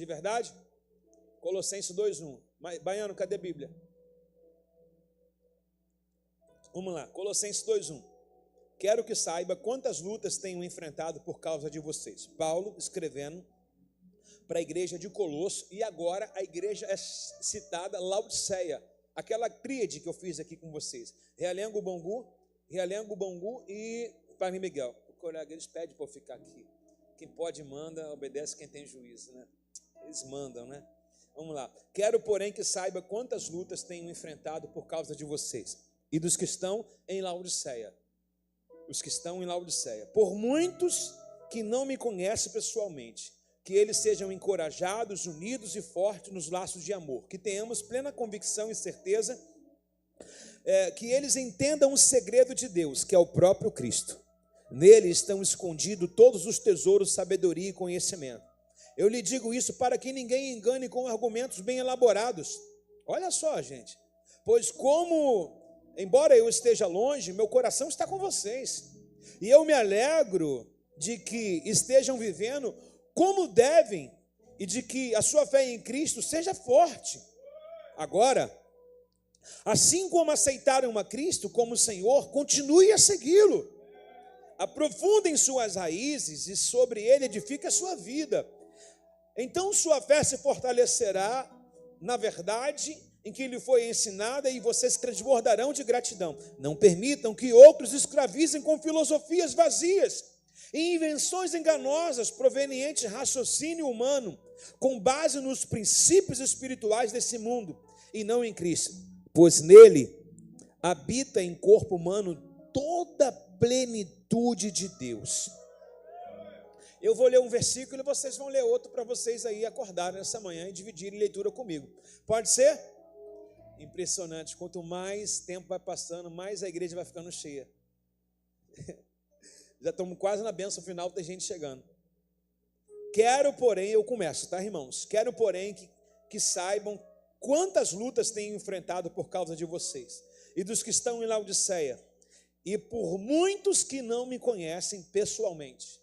De verdade? Colossenses 2:1. Baiano, cadê a Bíblia? Vamos lá, Colossenses 2:1. Quero que saiba quantas lutas tenho enfrentado por causa de vocês. Paulo escrevendo para a igreja de Colosso, e agora a igreja é citada Laodiceia, aquela tríade que eu fiz aqui com vocês. Realengo, Bangu e Padre Miguel. O colega, eles pedem para eu ficar aqui. Quem pode manda, obedece quem tem juízo, né? Eles mandam, né? Vamos lá. Quero, porém, que saiba quantas lutas tenho enfrentado por causa de vocês e dos que estão em Laodiceia. Os que estão em Laodiceia. Por muitos que não me conhecem pessoalmente, que eles sejam encorajados, unidos e fortes nos laços de amor, que tenhamos plena convicção e certeza, que eles entendam o segredo de Deus, que é o próprio Cristo. Nele estão escondidos todos os tesouros, sabedoria e conhecimento. Eu lhe digo isso para que ninguém engane com argumentos bem elaborados. Olha só, gente. Pois embora eu esteja longe, meu coração está com vocês. E eu me alegro de que estejam vivendo como devem e de que a sua fé em Cristo seja forte. Agora, assim como aceitaram a Cristo como Senhor, continue a segui-lo. Aprofundem suas raízes e sobre ele edifique a sua vida. Então sua fé se fortalecerá na verdade em que lhe foi ensinada e vocês transbordarão de gratidão. Não permitam que outros escravizem com filosofias vazias e invenções enganosas provenientes de raciocínio humano, com base nos princípios espirituais desse mundo e não em Cristo, pois nele habita em corpo humano toda a plenitude de Deus. Eu vou ler um versículo e vocês vão ler outro para vocês aí acordarem nessa manhã e dividirem leitura comigo. Pode ser? Impressionante. Quanto mais tempo vai passando, mais a igreja vai ficando cheia. Já estamos quase na bênção final, tem gente chegando. Quero, porém, eu começo, tá, irmãos? Quero, porém, que saibam quantas lutas tenho enfrentado por causa de vocês e dos que estão em Laodiceia, e por muitos que não me conhecem pessoalmente.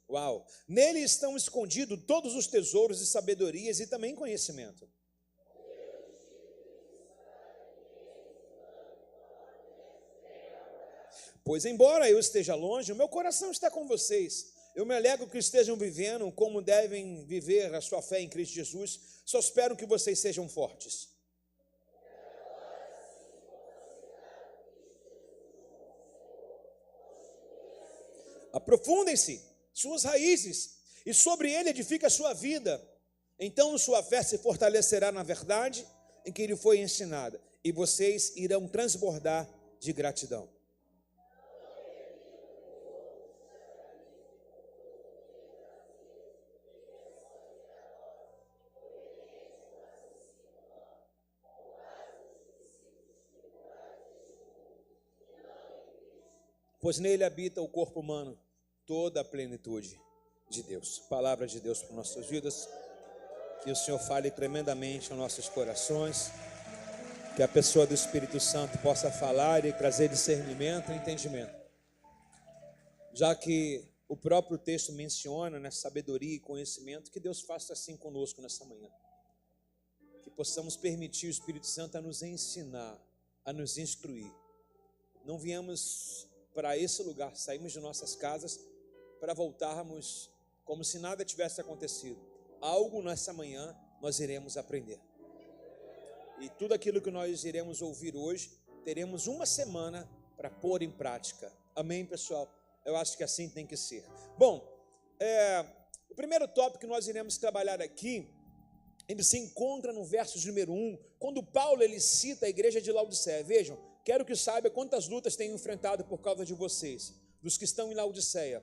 Uau! Nele estão escondidos todos os tesouros e sabedorias e também conhecimento. Pois embora eu esteja longe, o meu coração está com vocês. Eu me alegro que estejam vivendo como devem viver a sua fé em Cristo Jesus. Só espero que vocês sejam fortes. Aprofundem-se suas raízes, e sobre ele edifica a sua vida. Então sua fé se fortalecerá na verdade em que lhe foi ensinada, e vocês irão transbordar de gratidão. Pois nele habita o corpo humano toda a plenitude de Deus. Palavra de Deus para nossas vidas. Que o Senhor fale tremendamente aos nossos corações. Que a pessoa do Espírito Santo possa falar e trazer discernimento e entendimento. Já que o próprio texto menciona, né, sabedoria e conhecimento, que Deus faça assim conosco nessa manhã. Que possamos permitir o Espírito Santo a nos ensinar, a nos instruir. Não viemos para esse lugar, saímos de nossas casas para voltarmos como se nada tivesse acontecido. Algo nessa manhã nós iremos aprender. E tudo aquilo que nós iremos ouvir hoje, teremos uma semana para pôr em prática. Amém, pessoal? Eu acho que assim tem que ser. Bom, o primeiro tópico que nós iremos trabalhar aqui, ele se encontra no verso número 1, quando Paulo ele cita a igreja de Laodiceia. Vejam, quero que saiba quantas lutas tenho enfrentado por causa de vocês, dos que estão em Laodiceia.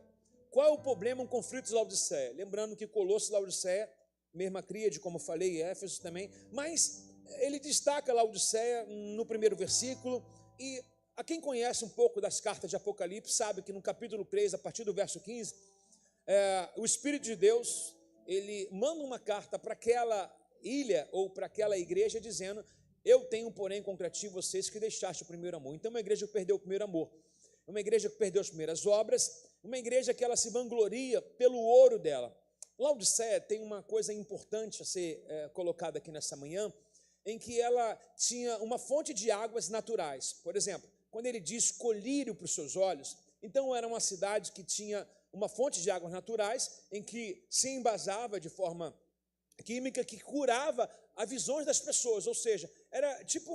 Qual é o problema, um conflito de Laodiceia? Lembrando que Colosso e Laodiceia, mesma tríade, como falei, e Éfeso também, mas ele destaca Laodiceia no primeiro versículo, e a quem conhece um pouco das cartas de Apocalipse, sabe que no capítulo 3, a partir do verso 15, o Espírito de Deus, ele manda uma carta para aquela ilha ou para aquela igreja dizendo: eu tenho, porém, contra ti vocês que deixaste o primeiro amor. Então, uma igreja que perdeu o primeiro amor, uma igreja que perdeu as primeiras obras, uma igreja que ela se vangloria pelo ouro dela. Laodiceia tem uma coisa importante a ser colocada aqui nessa manhã, em que ela tinha uma fonte de águas naturais. Por exemplo, quando ele diz colírio para os seus olhos, então era uma cidade que tinha uma fonte de águas naturais, em que se embasava de forma química que curava as visões das pessoas, ou seja, era tipo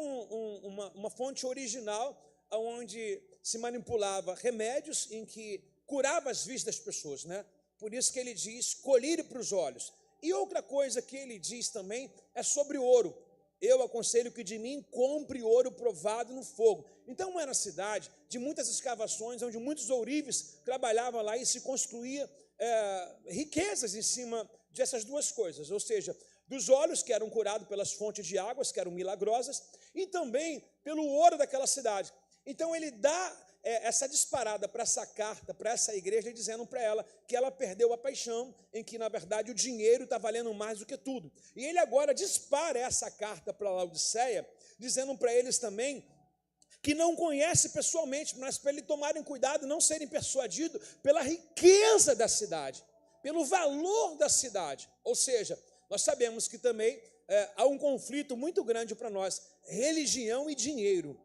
uma fonte original, onde se manipulava remédios em que curava as vistas das pessoas, né? Por isso que ele diz colírio para os olhos. E outra coisa que ele diz também é sobre ouro. Eu aconselho que de mim compre ouro provado no fogo. Então era uma cidade de muitas escavações, onde muitos ourives trabalhavam lá e se construía riquezas em cima dessas duas coisas, ou seja, dos olhos que eram curados pelas fontes de águas, que eram milagrosas, e também pelo ouro daquela cidade. Então ele dá essa disparada para essa carta, para essa igreja, dizendo para ela que ela perdeu a paixão, em que na verdade o dinheiro está valendo mais do que tudo. E ele agora dispara essa carta para Laodiceia, dizendo para eles também que não conhece pessoalmente, mas para eles tomarem cuidado, não serem persuadidos pela riqueza da cidade, pelo valor da cidade. Ou seja, nós sabemos que também há um conflito muito grande para nós: religião e dinheiro.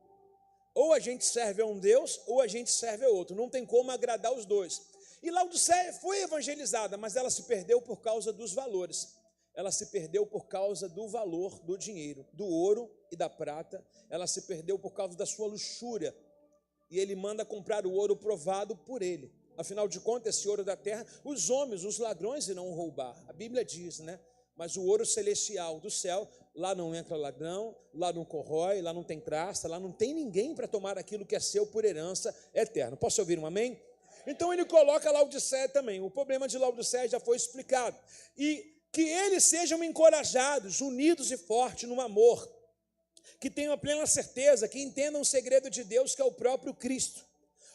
Ou a gente serve a um Deus, ou a gente serve a outro. Não tem como agradar os dois. E Laodiceia foi evangelizada, mas ela se perdeu por causa dos valores. Ela se perdeu por causa do valor do dinheiro, do ouro e da prata. Ela se perdeu por causa da sua luxúria. E ele manda comprar o ouro provado por ele. Afinal de contas, esse ouro da terra, os homens, os ladrões irão roubar. A Bíblia diz, né? Mas o ouro celestial do céu, lá não entra ladrão, lá não corrói, lá não tem traça, lá não tem ninguém para tomar aquilo que é seu por herança eterna. Posso ouvir um amém? Então ele coloca Laodiceia também. O problema de Laodiceia já foi explicado. E que eles sejam encorajados, unidos e fortes no amor, que tenham a plena certeza, que entendam o segredo de Deus, que é o próprio Cristo.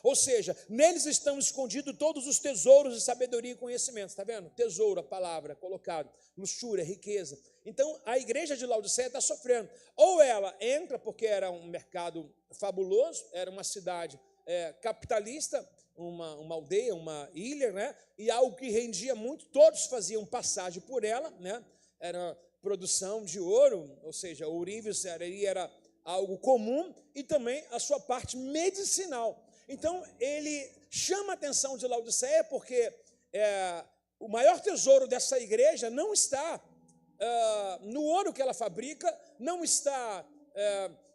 Ou seja, neles estão escondidos todos os tesouros de sabedoria e conhecimento. Está vendo? Tesouro, a palavra colocado, luxúria, riqueza. Então, a igreja de Laodiceia está sofrendo. Ou ela entra, porque era um mercado fabuloso, era uma cidade capitalista, uma aldeia, uma ilha, né? E algo que rendia muito, todos faziam passagem por ela, né? Era produção de ouro, ou seja, ourives era algo comum, e também a sua parte medicinal. Então, ele chama a atenção de Laodiceia porque o maior tesouro dessa igreja não está no ouro que ela fabrica, não está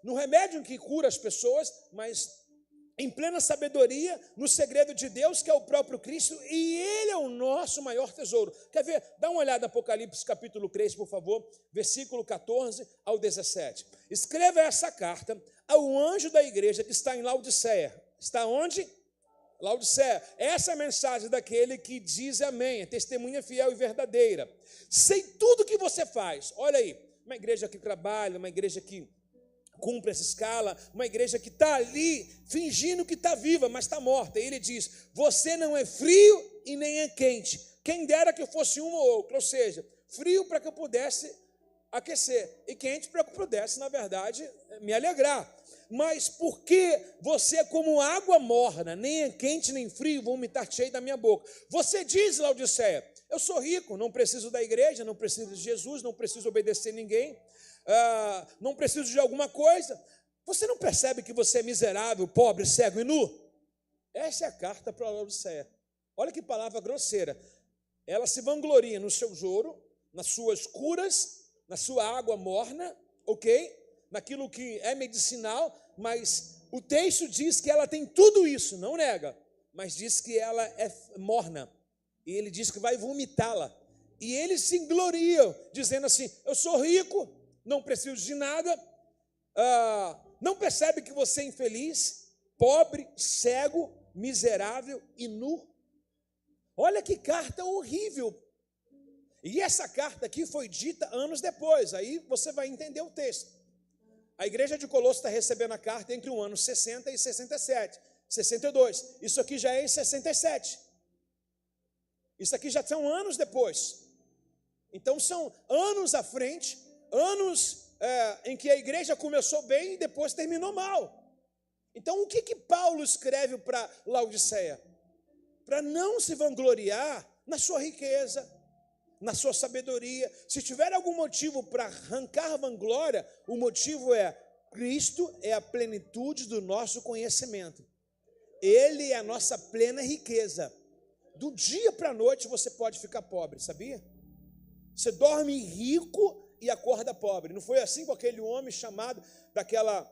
no remédio que cura as pessoas, mas em plena sabedoria, no segredo de Deus, que é o próprio Cristo, e Ele é o nosso maior tesouro. Quer ver? Dá uma olhada no Apocalipse capítulo 3, por favor, versículo 14 ao 17. Escreva essa carta ao anjo da igreja que está em Laodiceia. Está onde? Laodiceia. Essa é a mensagem daquele que diz amém, é testemunha fiel e verdadeira. Sei tudo que você faz. Olha aí, uma igreja que trabalha, uma igreja que cumpre essa escala, uma igreja que está ali fingindo que está viva, mas está morta. E ele diz: você não é frio e nem é quente. Quem dera que eu fosse um ou outro, ou seja, frio para que eu pudesse aquecer, e quente para que eu pudesse, na verdade, me alegrar. Mas porque você é como água morna, nem é quente nem frio, vou vomitar cheio da minha boca. Você diz, Laodiceia: eu sou rico, não preciso da igreja, não preciso de Jesus, não preciso obedecer ninguém, não preciso de alguma coisa. Você não percebe que você é miserável, pobre, cego e nu? Essa é a carta para Laodiceia. Olha que palavra grosseira. Ela se vangloria no seu ouro, nas suas curas, na sua água morna, ok? Naquilo que é medicinal, mas o texto diz que ela tem tudo isso, não nega, mas diz que ela é morna, e ele diz que vai vomitá-la, e eles se gloriam, dizendo assim: eu sou rico, não preciso de nada. Não percebe que você é infeliz, pobre, cego, miserável e nu? Olha que carta horrível. E essa carta aqui foi dita anos depois, aí você vai entender o texto. A igreja de Colosso está recebendo a carta entre o ano 60 e 67, 62. Isso aqui já é em 67. Isso aqui já são anos depois. Então são anos à frente, anos em que a igreja começou bem e depois terminou mal. Então o que Paulo escreve para Laodiceia? Para não se vangloriar na sua riqueza, na sua sabedoria. Se tiver algum motivo para arrancar vanglória, o motivo é: Cristo é a plenitude do nosso conhecimento. Ele é a nossa plena riqueza. Do dia para a noite você pode ficar pobre, sabia? Você dorme rico e acorda pobre. Não foi assim com aquele homem chamado daquela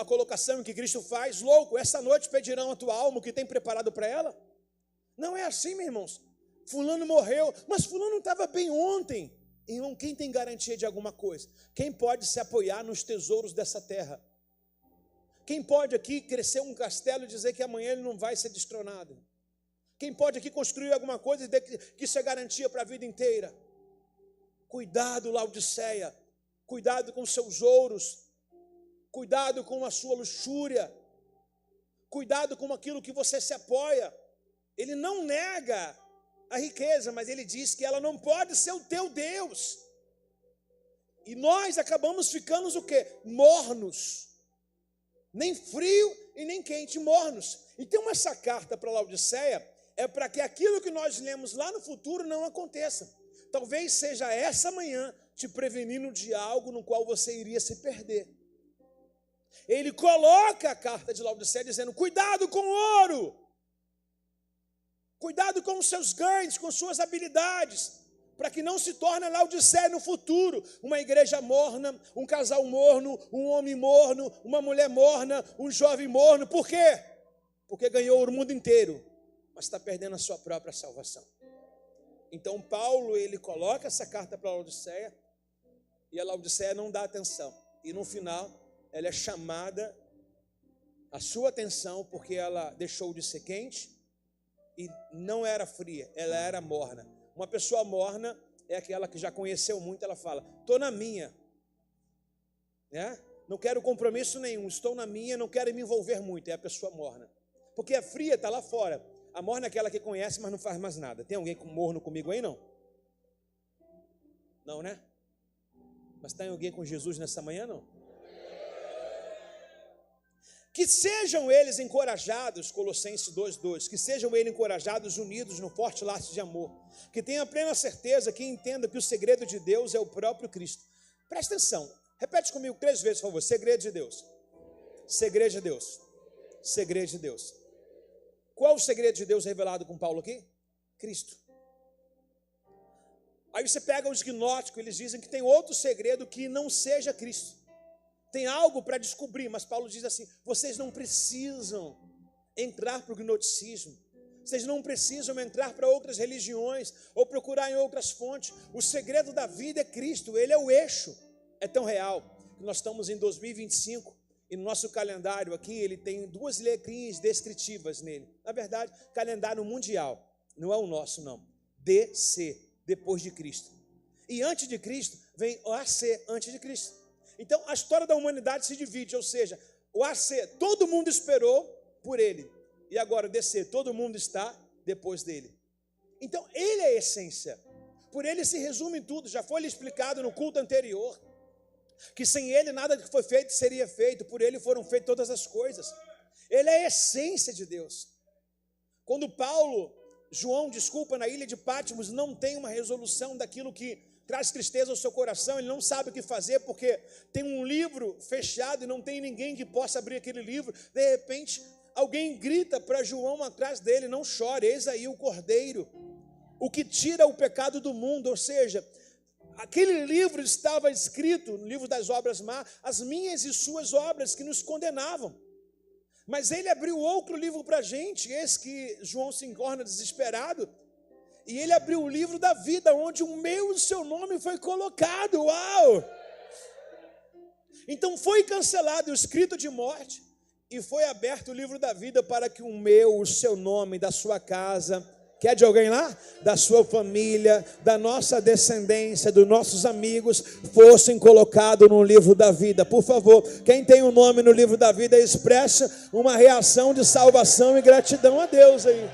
colocação que Cristo faz: louco, essa noite pedirão a tua alma o que tem preparado para ela? Não é assim, meus irmãos. Fulano morreu, mas fulano estava bem ontem. Irmão, quem tem garantia de alguma coisa? Quem pode se apoiar nos tesouros dessa terra? Quem pode aqui crescer um castelo e dizer que amanhã ele não vai ser destronado? Quem pode aqui construir alguma coisa e dizer que isso é garantia para a vida inteira? Cuidado, Laodiceia. Cuidado com seus ouros. Cuidado com a sua luxúria. Cuidado com aquilo que você se apoia. Ele não nega a riqueza, mas ele diz que ela não pode ser o teu Deus. E nós acabamos ficando o quê? Mornos. Nem frio e nem quente, mornos. Então essa carta para Laodiceia é para que aquilo que nós lemos lá no futuro não aconteça. Talvez seja essa manhã te prevenindo de algo no qual você iria se perder. Ele coloca a carta de Laodiceia dizendo: cuidado com o ouro. Cuidado com os seus ganhos, com suas habilidades, para que não se torne Laodiceia no futuro, uma igreja morna, um casal morno, um homem morno, uma mulher morna, um jovem morno. Por quê? Porque ganhou o mundo inteiro, mas está perdendo a sua própria salvação. Então Paulo, ele coloca essa carta para Laodiceia, e a Laodiceia não dá atenção. E no final, ela é chamada a sua atenção, porque ela deixou de ser quente, e não era fria, ela era morna. Uma pessoa morna é aquela que já conheceu muito, ela fala: estou na minha, né? Não quero compromisso nenhum, estou na minha, não quero me envolver muito. É a pessoa morna. Porque a fria está lá fora. A morna é aquela que conhece, mas não faz mais nada. Tem alguém com morno comigo aí, não? Não, né? Mas tem alguém com Jesus nessa manhã, não? Que sejam eles encorajados, Colossenses 2:2, que sejam eles encorajados, unidos no forte laço de amor, que tenham a plena certeza, que entendam que o segredo de Deus é o próprio Cristo. Presta atenção, repete comigo 3 vezes, por favor: segredo de Deus, segredo de Deus, segredo de Deus. Qual o segredo de Deus revelado com Paulo aqui? Cristo. Aí você pega os gnósticos, eles dizem que tem outro segredo que não seja Cristo. Tem algo para descobrir, mas Paulo diz assim: vocês não precisam entrar para o gnosticismo, vocês não precisam entrar para outras religiões ou procurar em outras fontes. O segredo da vida é Cristo, Ele é o eixo. É tão real que nós estamos em 2025 e no nosso calendário aqui ele tem 2 letrinhas descritivas nele. Na verdade, calendário mundial, não é o nosso não. DC, depois de Cristo. E antes de Cristo vem o AC, antes de Cristo. Então, a história da humanidade se divide, ou seja, o AC, todo mundo esperou por ele. E agora o DC, todo mundo está depois dele. Então, ele é a essência. Por ele se resume tudo. Já foi lhe explicado no culto anterior que sem ele nada que foi feito seria feito. Por ele foram feitas todas as coisas. Ele é a essência de Deus. Quando João, na ilha de Patmos, não tem uma resolução daquilo que traz tristeza ao seu coração, ele não sabe o que fazer, porque tem um livro fechado e não tem ninguém que possa abrir aquele livro. De repente, alguém grita para João atrás dele: não chore, eis aí o Cordeiro, o que tira o pecado do mundo. Ou seja, aquele livro estava escrito, no livro das obras má, as minhas e suas obras que nos condenavam. Mas ele abriu outro livro para a gente, esse que João se encorna desesperado, e ele abriu o livro da vida, onde o meu e o seu nome foi colocado. Uau! Então foi cancelado o escrito de morte e foi aberto o livro da vida para que o meu, o seu nome, da sua casa, quer de alguém lá? Da sua família, da nossa descendência, dos nossos amigos, fossem colocados no livro da vida. Por favor, quem tem o nome no livro da vida, expresse uma reação de salvação e gratidão a Deus aí.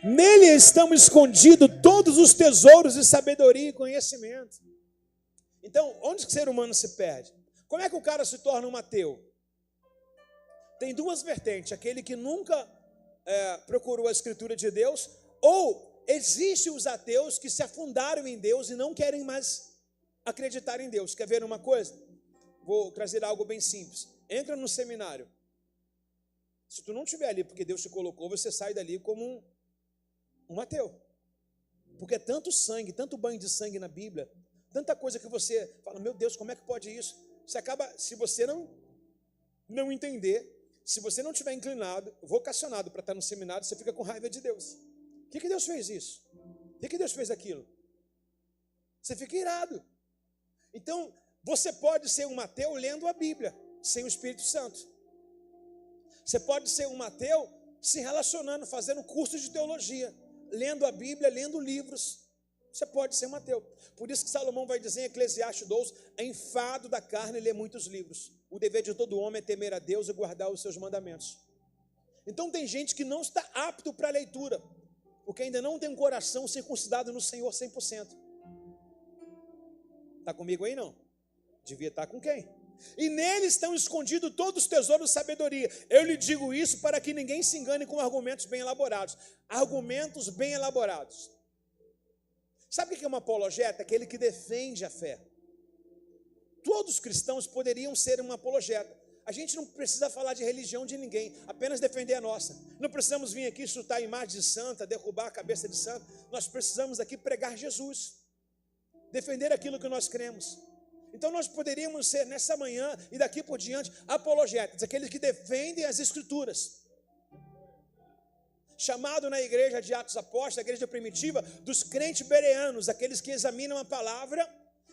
Nele estão escondidos todos os tesouros de sabedoria e conhecimento. Então, onde que o ser humano se perde? Como é que o cara se torna um ateu? Tem duas vertentes: aquele que nunca procurou a escritura de Deus, ou existem os ateus que se afundaram em Deus e não querem mais acreditar em Deus. Quer ver uma coisa? Vou trazer algo bem simples. Entra no seminário. Se tu não estiver ali porque Deus te colocou, você sai dali como um ateu. Porque é tanto sangue, tanto banho de sangue na Bíblia, tanta coisa que você fala, meu Deus, como é que pode isso? Você acaba, se você não entender, se você não estiver inclinado, vocacionado para estar no seminário, você fica com raiva de Deus. Por que Deus fez isso? Por que Deus fez aquilo? Você fica irado. Então, você pode ser um ateu lendo a Bíblia, sem o Espírito Santo. Você pode ser um ateu se relacionando, fazendo cursos de teologia, lendo a Bíblia, lendo livros. Você pode ser um ateu. Por isso que Salomão vai dizer em Eclesiastes 12, é enfado da carne ler muitos livros. O dever de todo homem é temer a Deus e guardar os seus mandamentos. Então tem gente que não está apto para a leitura, porque ainda não tem um coração circuncidado no Senhor 100%. Está comigo aí não? Devia estar com quem? E nele estão escondidos todos os tesouros de sabedoria. Eu lhe digo isso para que ninguém se engane com argumentos bem elaborados. Argumentos bem elaborados. Sabe o que é uma apologeta? Aquele que defende a fé. Todos os cristãos poderiam ser um apologeta. A gente não precisa falar de religião de ninguém, apenas defender a nossa. Não precisamos vir aqui chutar a imagem de santa, derrubar a cabeça de santo. Nós precisamos aqui pregar Jesus, defender aquilo que nós cremos. Então nós poderíamos ser nessa manhã e daqui por diante apologetas, aqueles que defendem as escrituras. Chamado na igreja de Atos Apóstolos, a igreja primitiva, dos crentes bereanos, aqueles que examinam a palavra,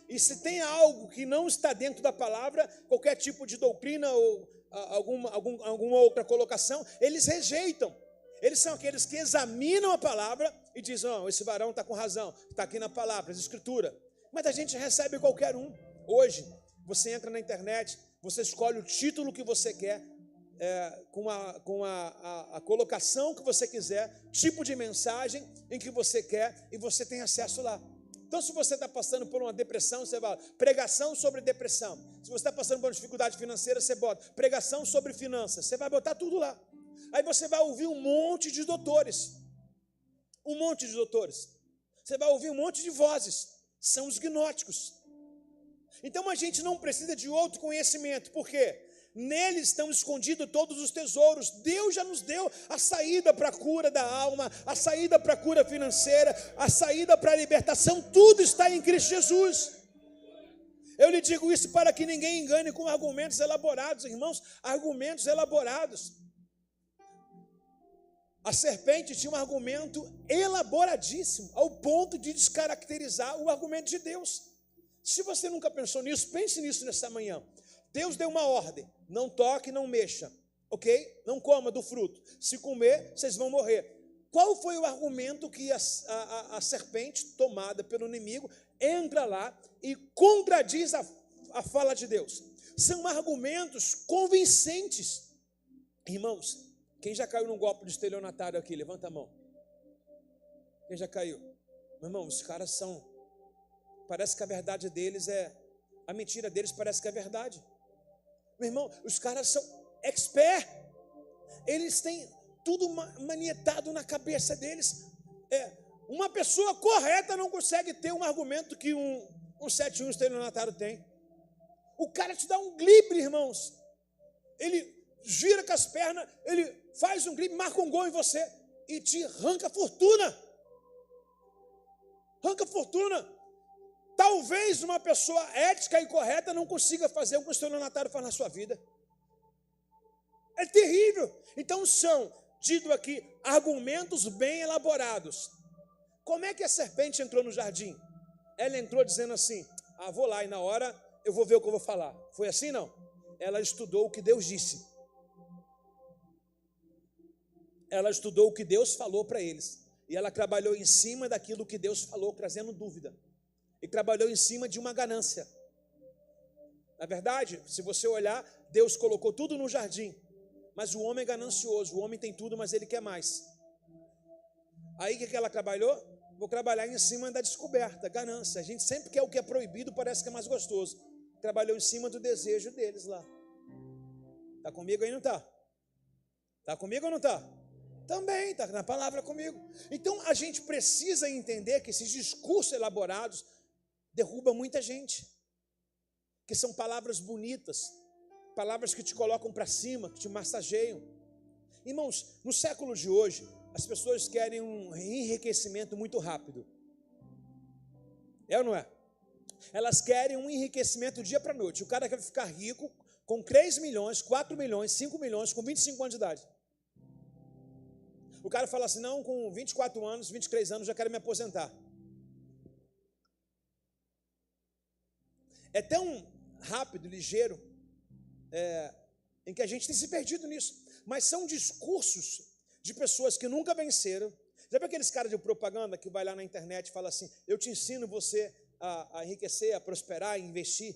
e se tem algo que não está dentro da palavra, qualquer tipo de doutrina ou alguma outra colocação, eles rejeitam. Eles são aqueles que examinam a palavra e dizem, não, esse varão está com razão, está aqui na palavra, na escritura. Mas a gente recebe qualquer um. Hoje, você entra na internet, você escolhe o título que você quer, com a colocação que você quiser, tipo de mensagem em que você quer, e você tem acesso lá. Então, se você está passando por uma depressão, você vai, pregação sobre depressão. Se você está passando por uma dificuldade financeira, você bota pregação sobre finanças. Você vai botar tudo lá. Aí você vai ouvir um monte de doutores. Um monte de doutores. Você vai ouvir um monte de vozes. São os gnósticos. Então, a gente não precisa de outro conhecimento. Por quê? Nele estão escondidos todos os tesouros. Deus já nos deu a saída para a cura da alma, a saída para a cura financeira, a saída para a libertação. Tudo está em Cristo Jesus. Eu lhe digo isso para que ninguém engane com argumentos elaborados, irmãos, argumentos elaborados. A serpente tinha um argumento elaboradíssimo, ao ponto de descaracterizar o argumento de Deus. Se você nunca pensou nisso, pense nisso nessa manhã. Deus deu uma ordem, não toque, não mexa, ok? Não coma do fruto, se comer, vocês vão morrer. Qual foi o argumento que a serpente, tomada pelo inimigo, entra lá e contradiz a fala de Deus? São argumentos convincentes. Irmãos, quem já caiu num golpe de estelionatário aqui? Levanta a mão. Quem já caiu? Meu irmão, os caras são... Parece que a verdade deles a mentira deles parece que é verdade. Meu irmão, os caras são expert. Eles têm tudo manietado na cabeça deles. Uma pessoa correta não consegue ter um argumento que um 71 estelionatário tem. O cara te dá um glibre, irmãos. Ele gira com as pernas, ele faz um glibre, marca um gol em você e te arranca fortuna. Arranca fortuna. Talvez uma pessoa ética e correta não consiga fazer o que o estelionatário faz na sua vida. É terrível. Então são, dito aqui, argumentos bem elaborados. Como é que a serpente entrou no jardim? Ela entrou dizendo assim, vou lá e na hora eu vou ver o que eu vou falar. Foi assim, não? Ela estudou o que Deus disse. Ela estudou o que Deus falou para eles. E ela trabalhou em cima daquilo que Deus falou, trazendo dúvida. E trabalhou em cima de uma ganância. Na verdade, se você olhar, Deus colocou tudo no jardim. Mas o homem é ganancioso, o homem tem tudo, mas ele quer mais. Aí o que ela trabalhou? Vou trabalhar em cima da descoberta, ganância. A gente sempre quer o que é proibido, parece que é mais gostoso. Trabalhou em cima do desejo deles lá. Está comigo aí, não está? Está comigo ou não está? Também está na palavra comigo. Então a gente precisa entender que esses discursos elaborados derrubam muita gente. Que são palavras bonitas, palavras que te colocam para cima, que te massageiam. Irmãos, no século de hoje, as pessoas querem um enriquecimento muito rápido. É ou não é? Elas querem um enriquecimento do dia para a noite. O cara quer ficar rico com 3 milhões, 4 milhões, 5 milhões, com 25 anos de idade. O cara fala assim, não, com 24 anos, 23 anos, já quero me aposentar. É tão rápido, ligeiro, em que a gente tem se perdido nisso. Mas são discursos de pessoas que nunca venceram. Sabe aqueles caras de propaganda que vai lá na internet e fala assim, eu te ensino você a enriquecer, a prosperar, a investir.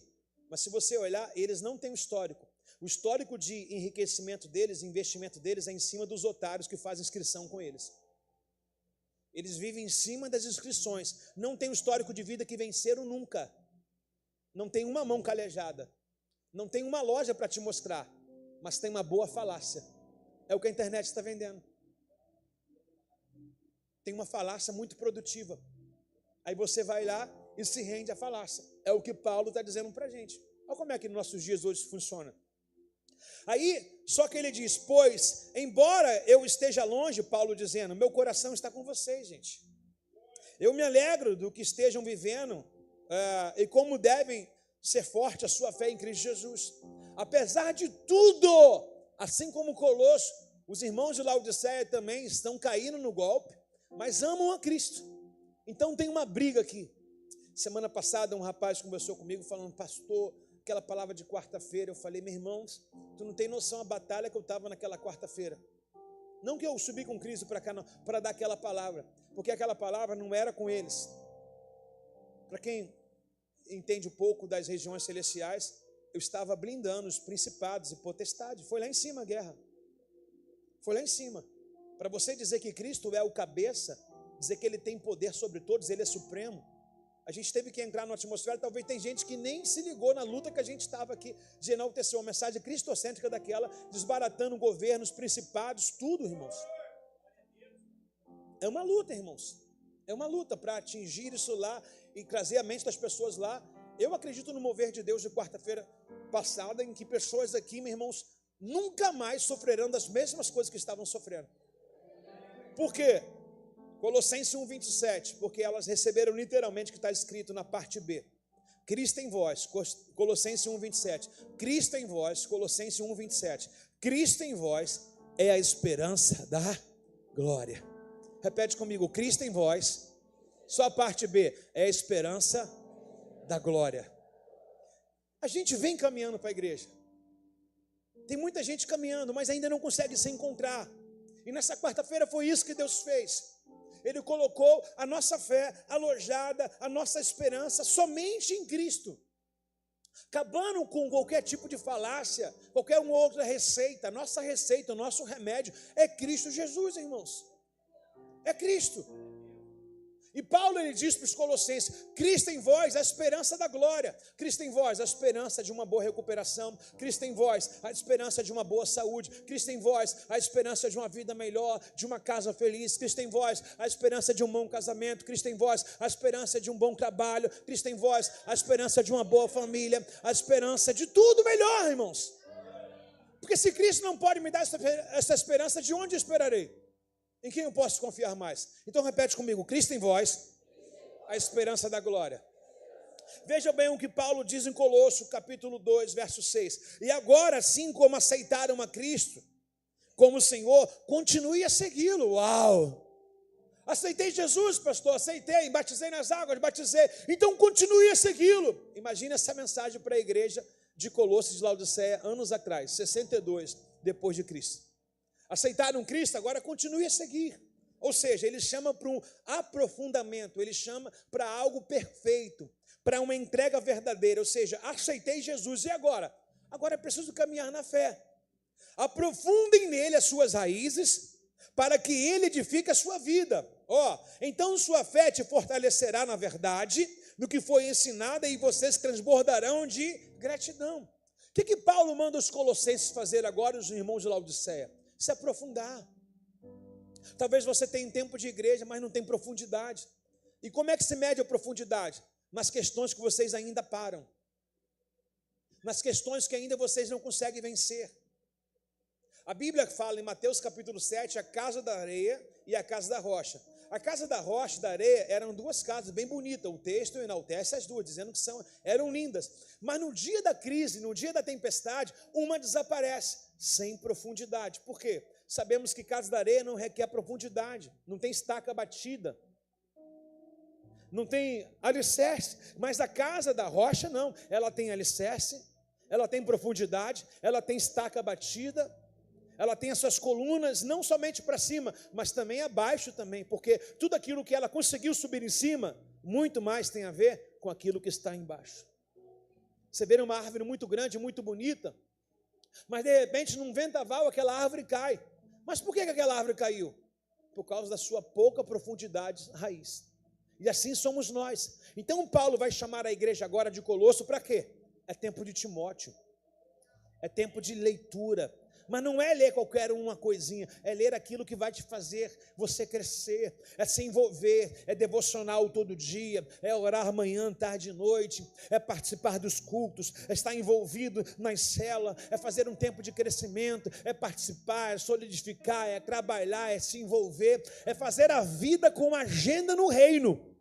Mas se você olhar, eles não têm um histórico. O histórico de enriquecimento deles, investimento deles é em cima dos otários que fazem inscrição com eles. Eles vivem em cima das inscrições. Não tem um histórico de vida que venceram nunca. Não tem uma mão calejada. Não tem uma loja para te mostrar. Mas tem uma boa falácia. É o que a internet está vendendo. Tem uma falácia muito produtiva. Aí você vai lá e se rende à falácia. É o que Paulo está dizendo para a gente. Olha como é que nos nossos dias hoje funciona. Aí, só que ele diz, pois, embora eu esteja longe, Paulo dizendo, meu coração está com vocês, gente. Eu me alegro do que estejam vivendo e como devem ser forte a sua fé em Cristo Jesus. Apesar de tudo, assim como Colosso, os irmãos de Laodiceia também estão caindo no golpe, mas amam a Cristo. Então tem uma briga aqui. Semana passada um rapaz conversou comigo falando, pastor, aquela palavra de quarta-feira, eu falei, meus irmãos, tu não tem noção a batalha que eu estava naquela quarta-feira. Não que eu subi com Cristo para cá, não, para dar aquela palavra, porque aquela palavra não era com eles. Para quem entende um pouco das regiões celestiais, eu estava blindando os principados e potestades. Foi lá em cima a guerra. Foi lá em cima. Para você dizer que Cristo é o cabeça, dizer que Ele tem poder sobre todos, Ele é supremo, a gente teve que entrar na atmosfera. Talvez tem gente que nem se ligou na luta que a gente estava aqui, de enaltecer uma mensagem cristocêntrica daquela, desbaratando governos, principados, tudo, irmãos. É uma luta, irmãos. É uma luta para atingir isso lá e trazer a mente das pessoas lá. Eu acredito no mover de Deus de quarta-feira passada, em que pessoas aqui, meus irmãos, nunca mais sofrerão das mesmas coisas que estavam sofrendo. Por quê? Colossenses 1:27, porque elas receberam literalmente o que está escrito na parte B. Cristo em vós, Colossenses 1:27. Cristo em vós, Colossenses 1:27. Cristo em vós é a esperança da glória. Repete comigo, Cristo em vós, só a parte B, é a esperança da glória. A gente vem caminhando para a igreja. Tem muita gente caminhando, mas ainda não consegue se encontrar. E nessa quarta-feira foi isso que Deus fez. Ele colocou a nossa fé alojada, a nossa esperança somente em Cristo. Acabando com qualquer tipo de falácia, qualquer outra receita. A nossa receita, o nosso remédio é Cristo Jesus, irmãos. É Cristo. E Paulo, ele diz para os colossenses, Cristo em vós, a esperança da glória. Cristo em vós, a esperança de uma boa recuperação. Cristo em vós, a esperança de uma boa saúde. Cristo em vós, a esperança de uma vida melhor, de uma casa feliz. Cristo em vós, a esperança de um bom casamento. Cristo em vós, a esperança de um bom trabalho. Cristo em vós, a esperança de uma boa família. A esperança de tudo melhor, irmãos. Porque se Cristo não pode me dar essa esperança, de onde eu esperarei? Em quem eu posso confiar mais? Então repete comigo, Cristo em vós, a esperança da glória. Veja bem o que Paulo diz em Colosso, capítulo 2, verso 6. E agora, assim como aceitaram a Cristo como Senhor, continue a segui-lo. Uau! Aceitei Jesus, pastor, aceitei, batizei nas águas, batizei. Então continue a segui-lo. Imagina essa mensagem para a igreja de Colossos de Laodiceia, anos atrás, 62 depois de Cristo. Aceitaram Cristo, agora continue a seguir. Ou seja, ele chama para um aprofundamento, ele chama para algo perfeito, para uma entrega verdadeira. Ou seja, aceitei Jesus, e agora? Agora é preciso caminhar na fé. Aprofundem nele as suas raízes, para que ele edifique a sua vida. Então sua fé te fortalecerá na verdade, no que foi ensinada, e vocês transbordarão de gratidão. O que Paulo manda os colossenses fazer agora, os irmãos de Laodiceia? Se aprofundar. Talvez você tenha tempo de igreja, mas não tem profundidade. E como é que se mede a profundidade? Nas questões que vocês ainda param. Nas questões que ainda vocês não conseguem vencer. A Bíblia fala em Mateus capítulo 7, a casa da areia e a casa da rocha. A casa da rocha e da areia eram duas casas bem bonitas. O texto enaltece as duas, dizendo que eram lindas. Mas no dia da crise, no dia da tempestade, uma desaparece, sem profundidade. Por quê? Sabemos que casa da areia não requer profundidade, não tem estaca batida, não tem alicerce. Mas a casa da rocha não, ela tem alicerce, ela tem profundidade, ela tem estaca batida, ela tem as suas colunas não somente para cima, mas também abaixo também, porque tudo aquilo que ela conseguiu subir em cima, muito mais tem a ver com aquilo que está embaixo. Você vê uma árvore muito grande, muito bonita, mas de repente num vendaval aquela árvore cai. Mas por que aquela árvore caiu? Por causa da sua pouca profundidade raiz. E assim somos nós. Então Paulo vai chamar a igreja agora de Colosso para quê? É tempo de Timóteo, é tempo de leitura. Mas não é ler qualquer uma coisinha, é ler aquilo que vai te fazer você crescer, é se envolver, é devocional todo dia, é orar manhã, tarde e noite, é participar dos cultos, é estar envolvido na célula, é fazer um tempo de crescimento, é participar, é solidificar, é trabalhar, é se envolver, é fazer a vida com agenda no reino.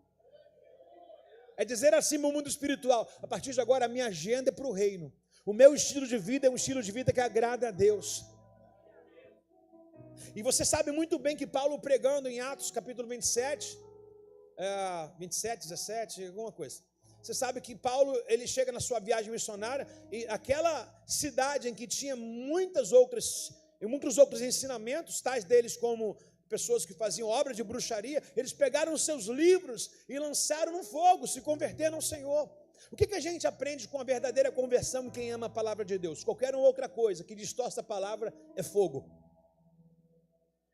É dizer assim no mundo espiritual: a partir de agora a minha agenda é para o reino. O meu estilo de vida é um estilo de vida que agrada a Deus. E você sabe muito bem que Paulo, pregando em Atos capítulo 27, 17, alguma coisa. Você sabe que Paulo, ele chega na sua viagem missionária, e aquela cidade em que tinha muitos outros ensinamentos, tais deles como pessoas que faziam obra de bruxaria, eles pegaram os seus livros e lançaram no fogo, se converteram ao Senhor. O que a gente aprende com a verdadeira conversão em quem ama a palavra de Deus? Qualquer outra coisa que distorce a palavra é fogo.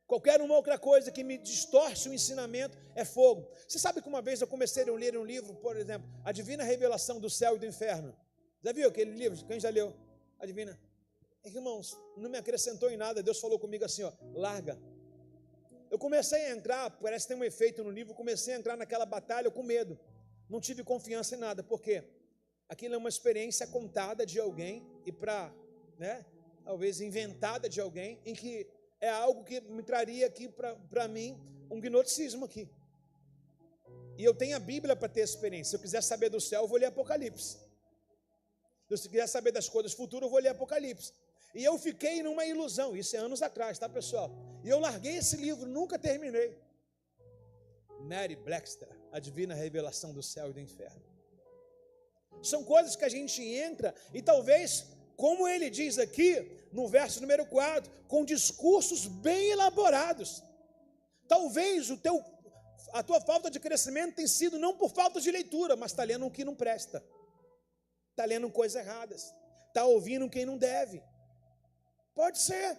Qualquer uma outra coisa que me distorce o ensinamento é fogo. Você sabe que uma vez eu comecei a ler um livro, por exemplo, A Divina Revelação do Céu e do Inferno. Já viu aquele livro? Quem já leu? A Divina. Irmãos, não me acrescentou em nada. Deus falou comigo assim, larga. Eu comecei a entrar, parece que tem um efeito no livro, comecei a entrar naquela batalha com medo. Não tive confiança em nada, porque aquilo é uma experiência contada de alguém e talvez inventada de alguém, em que é algo que me traria aqui para mim um gnosticismo aqui. E eu tenho a Bíblia para ter experiência. Se eu quiser saber do céu, eu vou ler Apocalipse. Se eu quiser saber das coisas futuras, eu vou ler Apocalipse. E eu fiquei numa ilusão, isso é anos atrás, tá, pessoal? E eu larguei esse livro, nunca terminei. Mary Blackster, A Divina Revelação do Céu e do Inferno. São coisas que a gente entra e talvez, como ele diz aqui, no verso número 4, com discursos bem elaborados. Talvez a tua falta de crescimento tenha sido não por falta de leitura, mas está lendo o que não presta. Está lendo coisas erradas. Está ouvindo quem não deve. Pode ser.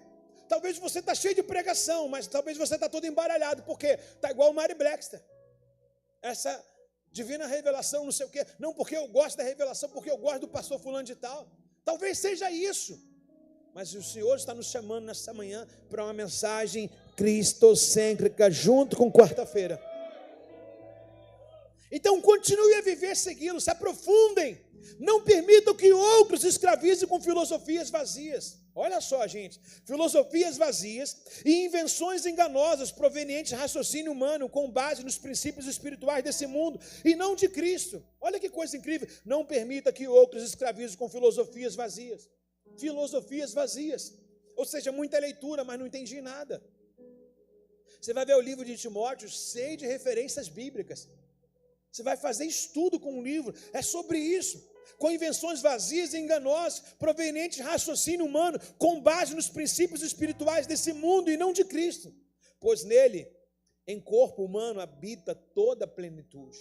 Talvez você está cheio de pregação, mas talvez você está todo embaralhado. Por quê? Está igual o Mary Blackster. Essa divina revelação, não sei o quê. Não porque eu gosto da revelação, porque eu gosto do pastor fulano de tal. Talvez seja isso. Mas o Senhor está nos chamando nessa manhã para uma mensagem cristocêntrica, junto com quarta-feira. Então continue a viver seguindo, se aprofundem. Não permitam que outros escravizem com filosofias vazias. Olha só, gente, filosofias vazias e invenções enganosas provenientes de raciocínio humano com base nos princípios espirituais desse mundo e não de Cristo. Olha que coisa incrível. Não permita que outros escravizem com filosofias vazias. Filosofias vazias. Ou seja, muita leitura, mas não entendi nada. Você vai ver o livro de Timóteo cheio de referências bíblicas. Você vai fazer estudo com o livro, é sobre isso. Com invenções vazias e enganosas, provenientes de raciocínio humano, com base nos princípios espirituais desse mundo e não de Cristo. Pois nele, em corpo humano, habita toda a plenitude.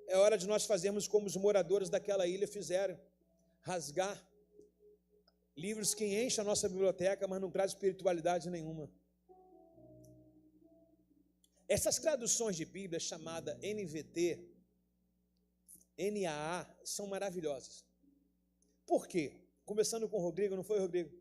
É hora de nós fazermos como os moradores daquela ilha fizeram. Rasgar livros que enchem a nossa biblioteca, mas não traz espiritualidade nenhuma. Essas traduções de Bíblia chamada NVT, NAA, são maravilhosas. Por quê? Começando com o Rodrigo, não foi, Rodrigo?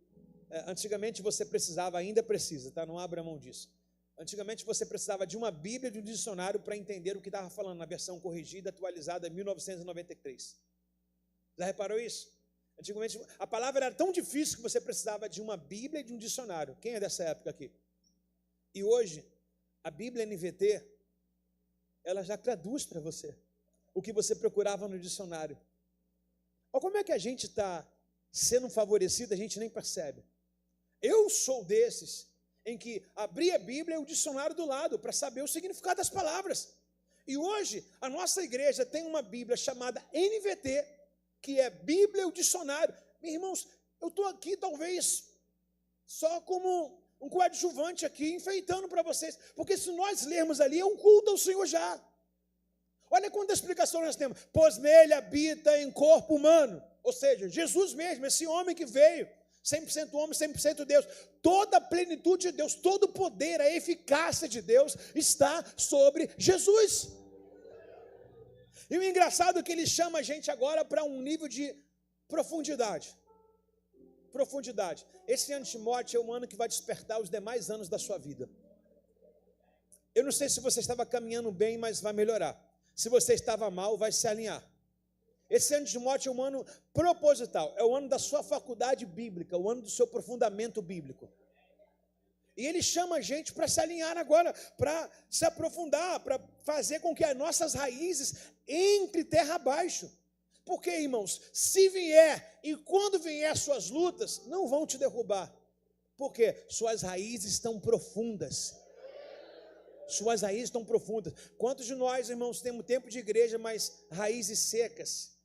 Antigamente você precisava, ainda precisa, tá? Não abra mão disso. Antigamente você precisava de uma Bíblia e de um dicionário para entender o que estava falando na versão corrigida, atualizada em 1993. Já reparou isso? Antigamente a palavra era tão difícil que você precisava de uma Bíblia e de um dicionário. Quem é dessa época aqui? E hoje, a Bíblia NVT, ela já traduz para você o que você procurava no dicionário. Olha como é que a gente está sendo favorecido, a gente nem percebe. Eu sou desses em que abri a Bíblia e o dicionário do lado para saber o significado das palavras. E hoje, a nossa igreja tem uma Bíblia chamada NVT, que é Bíblia e o dicionário. Meus irmãos, eu estou aqui talvez só como um coadjuvante aqui, enfeitando para vocês, porque se nós lermos ali, é um culto ao Senhor já. Olha quantas explicações nós temos. Pois nele habita em corpo humano, ou seja, Jesus mesmo, esse homem que veio, 100% homem, 100% Deus, toda a plenitude de Deus, todo o poder, a eficácia de Deus está sobre Jesus. E o engraçado é que ele chama a gente agora para um nível de profundidade. Profundidade. Esse ano de Timóteo é um ano que vai despertar os demais anos da sua vida. Eu não sei se você estava caminhando bem, mas vai melhorar. Se você estava mal, vai se alinhar. Esse ano de Timóteo é um ano proposital, é o ano da sua faculdade bíblica, o ano do seu aprofundamento bíblico. E ele chama a gente para se alinhar agora, para se aprofundar, para fazer com que as nossas raízes entrem terra abaixo. Porque, irmãos, se vier e quando vier suas lutas, não vão te derrubar. Porque suas raízes estão profundas. Suas raízes estão profundas. Quantos de nós, irmãos, temos tempo de igreja, mas raízes secas?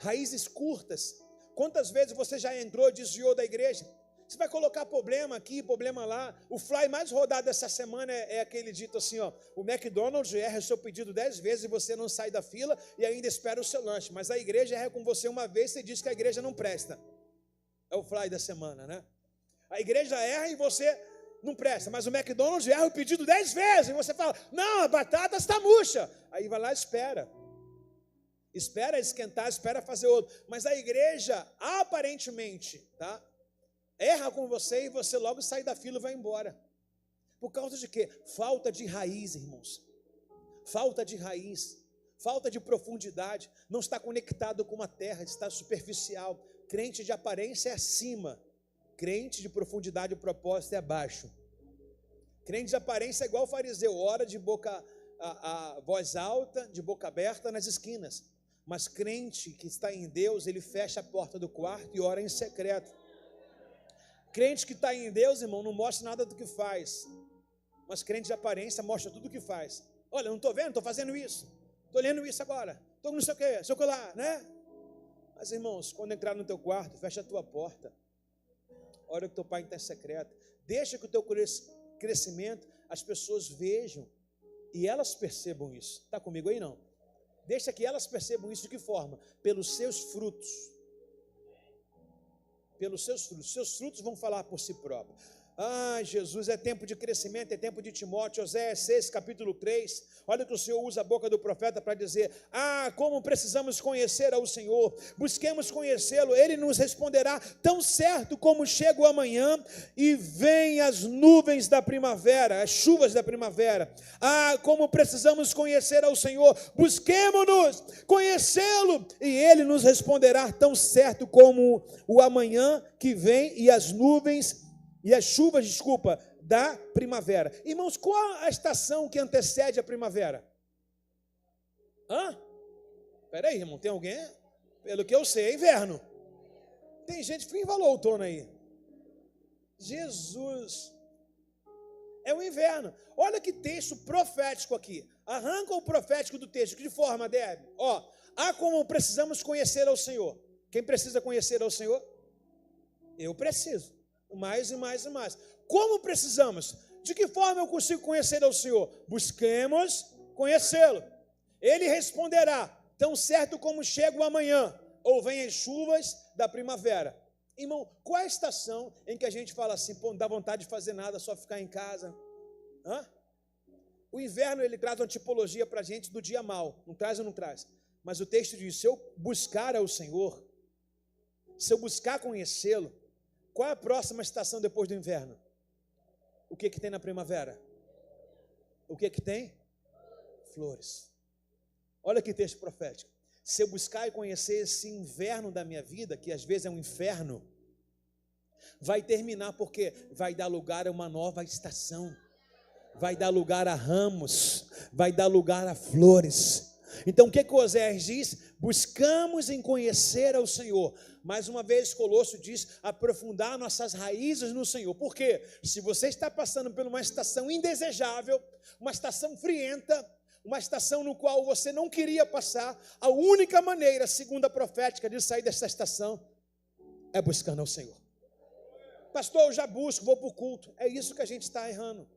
Raízes curtas. Quantas vezes você já entrou e desviou da igreja? Você vai colocar problema aqui, problema lá. O fly mais rodado essa semana é aquele dito assim, ó, o McDonald's erra o seu pedido 10 vezes e você não sai da fila e ainda espera o seu lanche. Mas a igreja erra com você uma vez e você diz que a igreja não presta. É o fly da semana, né? A igreja erra e você não presta, mas o McDonald's erra o pedido 10 vezes e você fala, não, a batata está murcha. Aí vai lá e espera. Espera esquentar, espera fazer outro. Mas a igreja, aparentemente, tá? Erra com você e você logo sai da fila e vai embora. Por causa de quê? Falta de raiz, irmãos. Falta de raiz. Falta de profundidade. Não está conectado com a terra, está superficial. Crente de aparência é acima. Crente de profundidade e propósito é abaixo. Crente de aparência é igual o fariseu. Ora de boca a voz alta, de boca aberta nas esquinas. Mas crente que está em Deus, ele fecha a porta do quarto e ora em secreto. Crente que está em Deus, irmão, não mostra nada do que faz. Mas crente de aparência mostra tudo o que faz. Olha, não estou vendo, estou fazendo isso. Estou lendo isso agora. Estou não sei o que, sei o que lá, né? Mas, irmãos, quando entrar no teu quarto, fecha a tua porta. Ora que teu pai está em secreto. Deixa que o teu crescimento, as pessoas vejam e elas percebam isso. Está comigo aí, não? Deixa que elas percebam isso de que forma? Pelos seus frutos. Pelos seus frutos. Seus frutos vão falar por si próprios. Ah, Jesus, é tempo de crescimento, é tempo de Timóteo. Oséias 6, capítulo 3. Olha que o Senhor usa a boca do profeta para dizer, ah, como precisamos conhecer ao Senhor. Busquemos conhecê-lo, Ele nos responderá tão certo como chega o amanhã e vem as nuvens da primavera, as chuvas da primavera. Ah, como precisamos conhecer ao Senhor. Busquemo-nos conhecê-lo e Ele nos responderá tão certo como o amanhã que vem e as nuvens e as chuvas, da primavera. Irmãos, qual a estação que antecede a primavera? Espera aí, irmão, tem alguém? Pelo que eu sei, é inverno. Tem gente que falou outono aí. Jesus. É o inverno. Olha que texto profético aqui. Arranca o profético do texto. Que de forma, Débora? Como precisamos conhecer ao Senhor. Quem precisa conhecer ao Senhor? Eu preciso. Mais e mais e mais. Como precisamos? De que forma eu consigo conhecer ao Senhor? Busquemos conhecê-lo. Ele responderá, tão certo como chega o amanhã, ou vem as chuvas da primavera. Irmão, qual é a estação em que a gente fala assim, pô, não dá vontade de fazer nada, só ficar em casa? O inverno, ele traz uma tipologia para a gente do dia mau. Não traz ou não traz? Mas o texto diz, se eu buscar ao Senhor, se eu buscar conhecê-lo, qual é a próxima estação depois do inverno? O que tem na primavera? O que tem? Flores. Olha que texto profético. Se eu buscar e conhecer esse inverno da minha vida, que às vezes é um inferno, vai terminar porque vai dar lugar a uma nova estação. Vai dar lugar a ramos, vai dar lugar a flores. Então o que Oséias diz? Buscamos em conhecer ao Senhor. Mais uma vez Colosso diz, aprofundar nossas raízes no Senhor. Por quê? Se você está passando por uma estação indesejável, uma estação frienta, uma estação no qual você não queria passar, a única maneira, segundo a profética, de sair dessa estação é buscando ao Senhor. Pastor, eu já busco, vou para o culto. É isso que a gente está errando.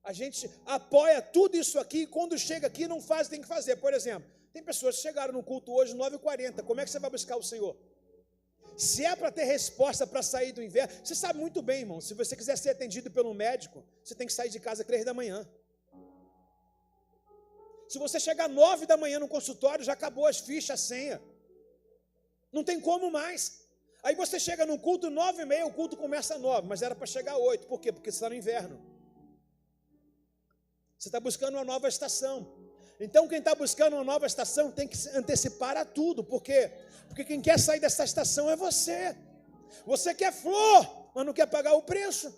A gente apoia tudo isso aqui e quando chega aqui não faz, tem que fazer. Por exemplo, tem pessoas que chegaram no culto hoje 9h40. Como é que você vai buscar o Senhor? Se é para ter resposta para sair do inverno, você sabe muito bem, irmão, se você quiser ser atendido pelo médico, você tem que sair de casa às 3 da manhã. Se você chegar 9 da manhã no consultório, já acabou as fichas, a senha. Não tem como mais. Aí você chega no culto 9h30, o culto começa às 9, mas era para chegar às 8. Por quê? Porque você está no inverno. Você está buscando uma nova estação. Então quem está buscando uma nova estação tem que se antecipar a tudo. Por quê? Porque quem quer sair dessa estação é você. Você quer flor, mas não quer pagar o preço.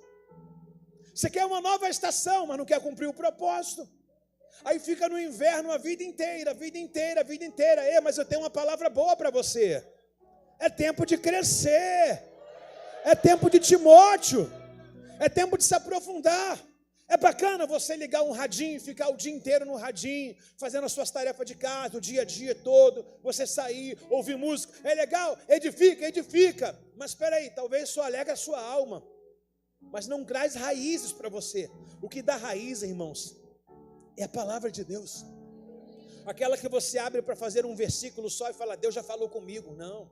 Você quer uma nova estação, mas não quer cumprir o propósito. Aí fica no inverno a vida inteira, a vida inteira, a vida inteira. Mas eu tenho uma palavra boa para você. É tempo de crescer. É tempo de Timóteo. É tempo de se aprofundar. É bacana você ligar um radinho, ficar o dia inteiro no radinho, fazendo as suas tarefas de casa, o dia a dia todo, você sair, ouvir música. É legal, edifica, edifica. Mas espera aí, talvez isso alegra a sua alma, mas não traz raízes para você. O que dá raiz, irmãos, é a palavra de Deus. Aquela que você abre para fazer um versículo só e fala, Deus já falou comigo. Não.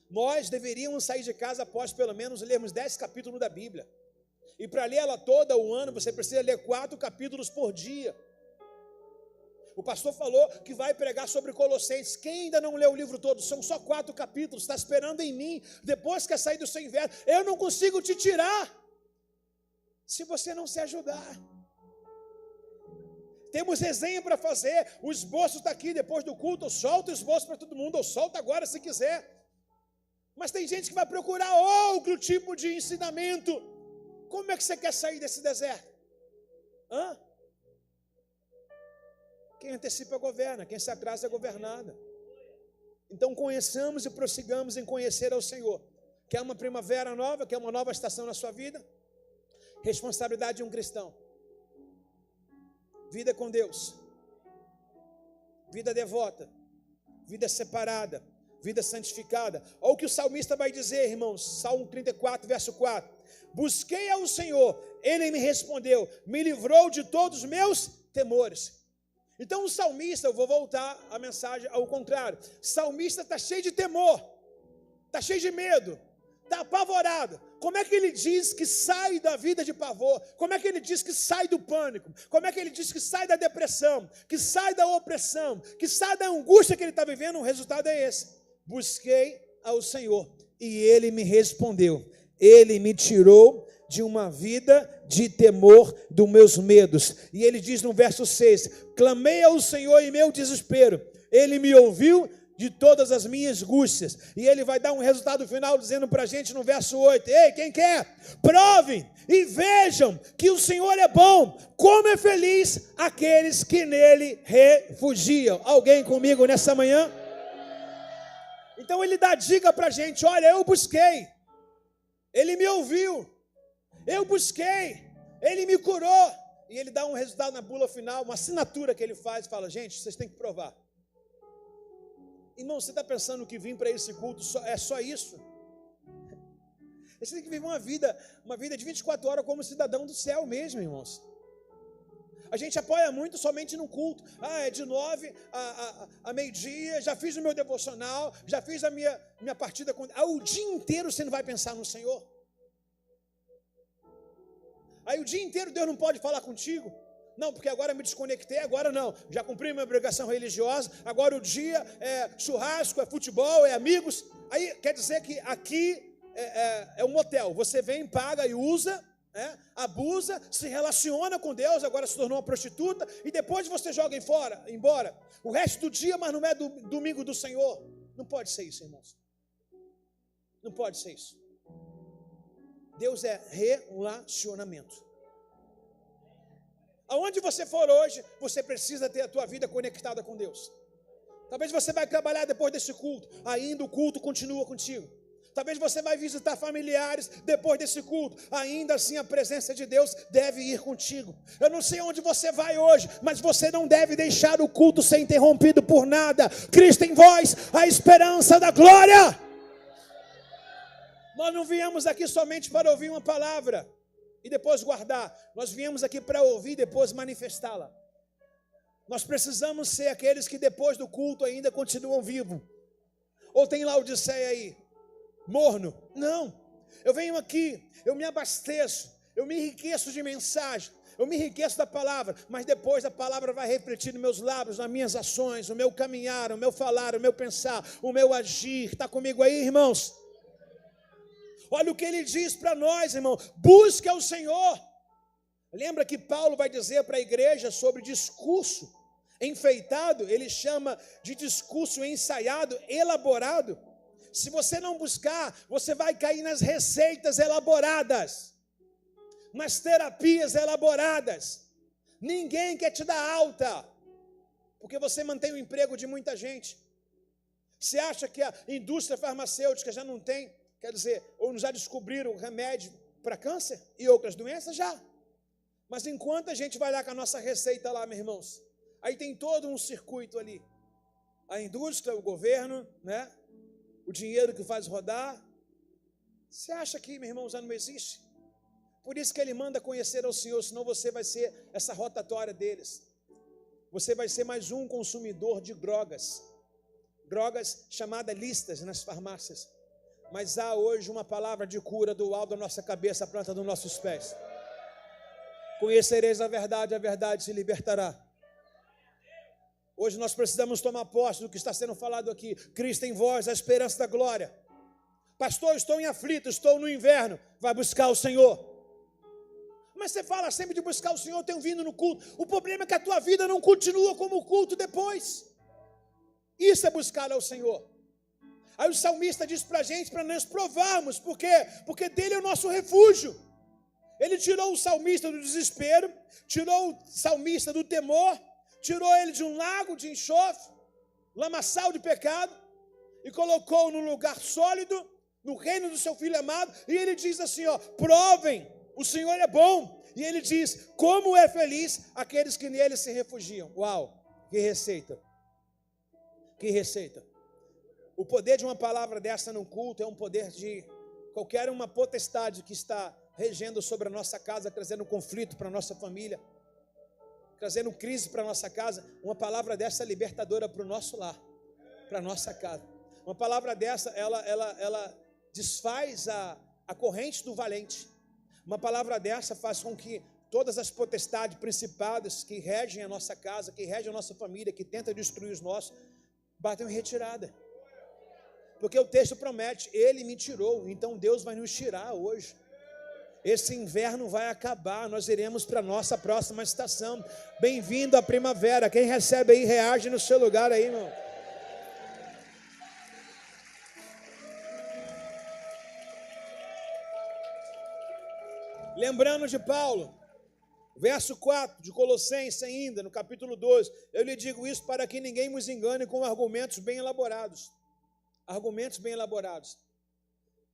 Nós deveríamos sair de casa após pelo menos lermos 10 capítulos da Bíblia. E para ler ela toda o ano, você precisa ler 4 capítulos por dia. O pastor falou que vai pregar sobre Colossenses. Quem ainda não leu o livro todo? São só 4 capítulos, está esperando em mim. Depois que sair do seu inverno, eu não consigo te tirar, se você não se ajudar. Temos resenha para fazer, o esboço está aqui depois do culto, eu solto o esboço para todo mundo, eu solto agora se quiser. Mas tem gente que vai procurar outro tipo de ensinamento. Como é que você quer sair desse deserto? Quem antecipa governa, quem se atrasa é governado. Então conheçamos e prossigamos em conhecer ao Senhor. Quer uma primavera nova, quer uma nova estação na sua vida? Responsabilidade de um cristão. Vida com Deus, vida devota, vida separada, vida santificada. Olha o que o salmista vai dizer, irmãos, Salmo 34, verso 4. Busquei ao Senhor, Ele me respondeu, me livrou de todos os meus temores. Então o salmista, eu vou voltar a mensagem ao contrário, o salmista está cheio de temor, está cheio de medo, está apavorado. Como é que ele diz que sai da vida de pavor? Como é que ele diz que sai do pânico? Como é que ele diz que sai da depressão? Que sai da opressão? Que sai da angústia que ele está vivendo? O resultado é esse. Busquei ao Senhor e Ele me respondeu. Ele me tirou de uma vida de temor dos meus medos. E ele diz no verso 6, clamei ao Senhor em meu desespero. Ele me ouviu de todas as minhas angústias. E ele vai dar um resultado final dizendo para a gente no verso 8, ei, quem quer? Provem e vejam que o Senhor é bom. Como é feliz aqueles que nele refugiam. Alguém comigo nessa manhã? Então ele dá dica para a gente, olha, eu busquei. Ele me ouviu. Eu busquei. Ele me curou. E ele dá um resultado na bula final, uma assinatura que ele faz e fala, gente, vocês têm que provar. Irmão, você está pensando que vir para esse culto é só isso? Você tem que viver uma vida de 24 horas como cidadão do céu mesmo, irmãos. A gente apoia muito somente no culto. É de 9 a meio-dia, já fiz o meu devocional, já fiz a minha partida com... o dia inteiro você não vai pensar no Senhor. Aí o dia inteiro Deus não pode falar contigo. Não, porque agora me desconectei, agora não. Já cumpri minha obrigação religiosa, agora o dia é churrasco, é futebol, é amigos. Aí quer dizer que aqui é um motel. Você vem, paga e usa, abusa, se relaciona com Deus, agora se tornou uma prostituta, e depois você joga embora. O resto do dia, mas não é do domingo do Senhor. Não pode ser isso, irmãos. Não pode ser isso. Deus é relacionamento. Aonde você for hoje, você precisa ter a tua vida conectada com Deus. Talvez você vai trabalhar depois desse culto, ainda o culto continua contigo. Talvez você vai visitar familiares depois desse culto, ainda assim a presença de Deus deve ir contigo. Eu não sei onde você vai hoje, mas você não deve deixar o culto ser interrompido por nada. Cristo em vós, a esperança da glória. Nós não viemos aqui somente para ouvir uma palavra e depois guardar. Nós viemos aqui para ouvir e depois manifestá-la. Nós precisamos ser aqueles que depois do culto ainda continuam vivos. Ou tem Laodiceia aí, morno? Não, eu venho aqui, eu me abasteço, eu me enriqueço de mensagem, eu me enriqueço da palavra, mas depois a palavra vai refletir nos meus lábios, nas minhas ações, o meu caminhar, o meu falar, o meu pensar, o meu agir. Está comigo aí, irmãos? Olha o que ele diz para nós, irmão: busque ao Senhor. Lembra que Paulo vai dizer para a igreja sobre discurso enfeitado? Ele chama de discurso ensaiado, elaborado. Se você não buscar, você vai cair nas receitas elaboradas, nas terapias elaboradas. Ninguém quer te dar alta, porque você mantém o emprego de muita gente. Você acha que a indústria farmacêutica já não tem, quer dizer, ou já descobriram remédio para câncer e outras doenças? Já. Mas enquanto a gente vai lá com a nossa receita lá, meus irmãos, aí tem todo um circuito ali. A indústria, o governo, o dinheiro que faz rodar. Você acha que, meu irmão, já não existe? Por isso que ele manda conhecer ao Senhor, senão você vai ser essa rotatória deles. Você vai ser mais um consumidor de drogas. Drogas chamadas listas nas farmácias. Mas há hoje uma palavra de cura do alto da nossa cabeça à planta dos nossos pés. Conhecereis a verdade se libertará. Hoje nós precisamos tomar posse do que está sendo falado aqui. Cristo em vós, a esperança da glória. Pastor, estou em aflito, estou no inverno. Vai buscar o Senhor. Mas você fala sempre de buscar o Senhor, eu tenho vindo no culto. O problema é que a tua vida não continua como culto depois. Isso é buscar ao Senhor. Aí o salmista diz para a gente, para nós provarmos. Por quê? Porque dele é o nosso refúgio. Ele tirou o salmista do desespero, tirou o salmista do temor, tirou ele de um lago de enxofre, lamaçal de pecado, e colocou num lugar sólido, no reino do seu Filho amado. E ele diz assim, provem, o Senhor é bom. E ele diz, como é feliz aqueles que nele se refugiam. Uau, que receita. Que receita. O poder de uma palavra dessa no culto é um poder de qualquer uma potestade que está regendo sobre a nossa casa, trazendo conflito para a nossa família, trazendo crise para a nossa casa. Uma palavra dessa é libertadora para o nosso lar, para a nossa casa. Uma palavra dessa, ela desfaz a corrente do valente. Uma palavra dessa faz com que todas as potestades, principados que regem a nossa casa, que regem a nossa família, que tentam destruir os nossos, batam em retirada. Porque o texto promete, ele me tirou, então Deus vai nos tirar hoje. Esse inverno vai acabar, nós iremos para a nossa próxima estação. Bem-vindo à primavera. Quem recebe aí, reage no seu lugar aí, irmão. Lembrando de Paulo, verso 4 de Colossenses ainda, no capítulo 12. Eu lhe digo isso para que ninguém nos engane com argumentos bem elaborados. Argumentos bem elaborados.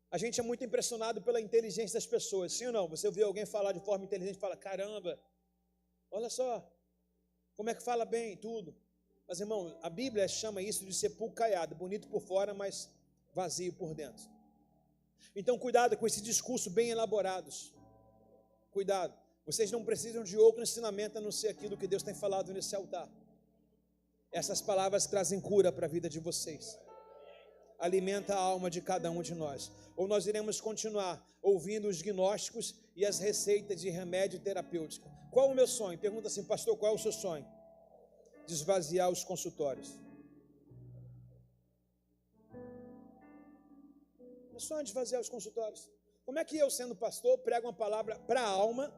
A gente é muito impressionado pela inteligência das pessoas, sim ou não? Você ouviu alguém falar de forma inteligente e fala, caramba, olha só, como é que fala bem tudo. Mas, irmão, a Bíblia chama isso de sepulcro caiado, bonito por fora, mas vazio por dentro. Então, cuidado com esse discurso bem elaborados. Cuidado, vocês não precisam de outro ensinamento a não ser aquilo que Deus tem falado nesse altar. Essas palavras trazem cura para a vida de vocês. Alimenta a alma de cada um de nós. Ou nós iremos continuar ouvindo os gnósticos e as receitas de remédio terapêutico. Qual o meu sonho? Pergunta assim, pastor, qual é o seu sonho? De esvaziar os consultórios. Meu sonho é de esvaziar os consultórios. Como é que eu, sendo pastor, prego uma palavra para a alma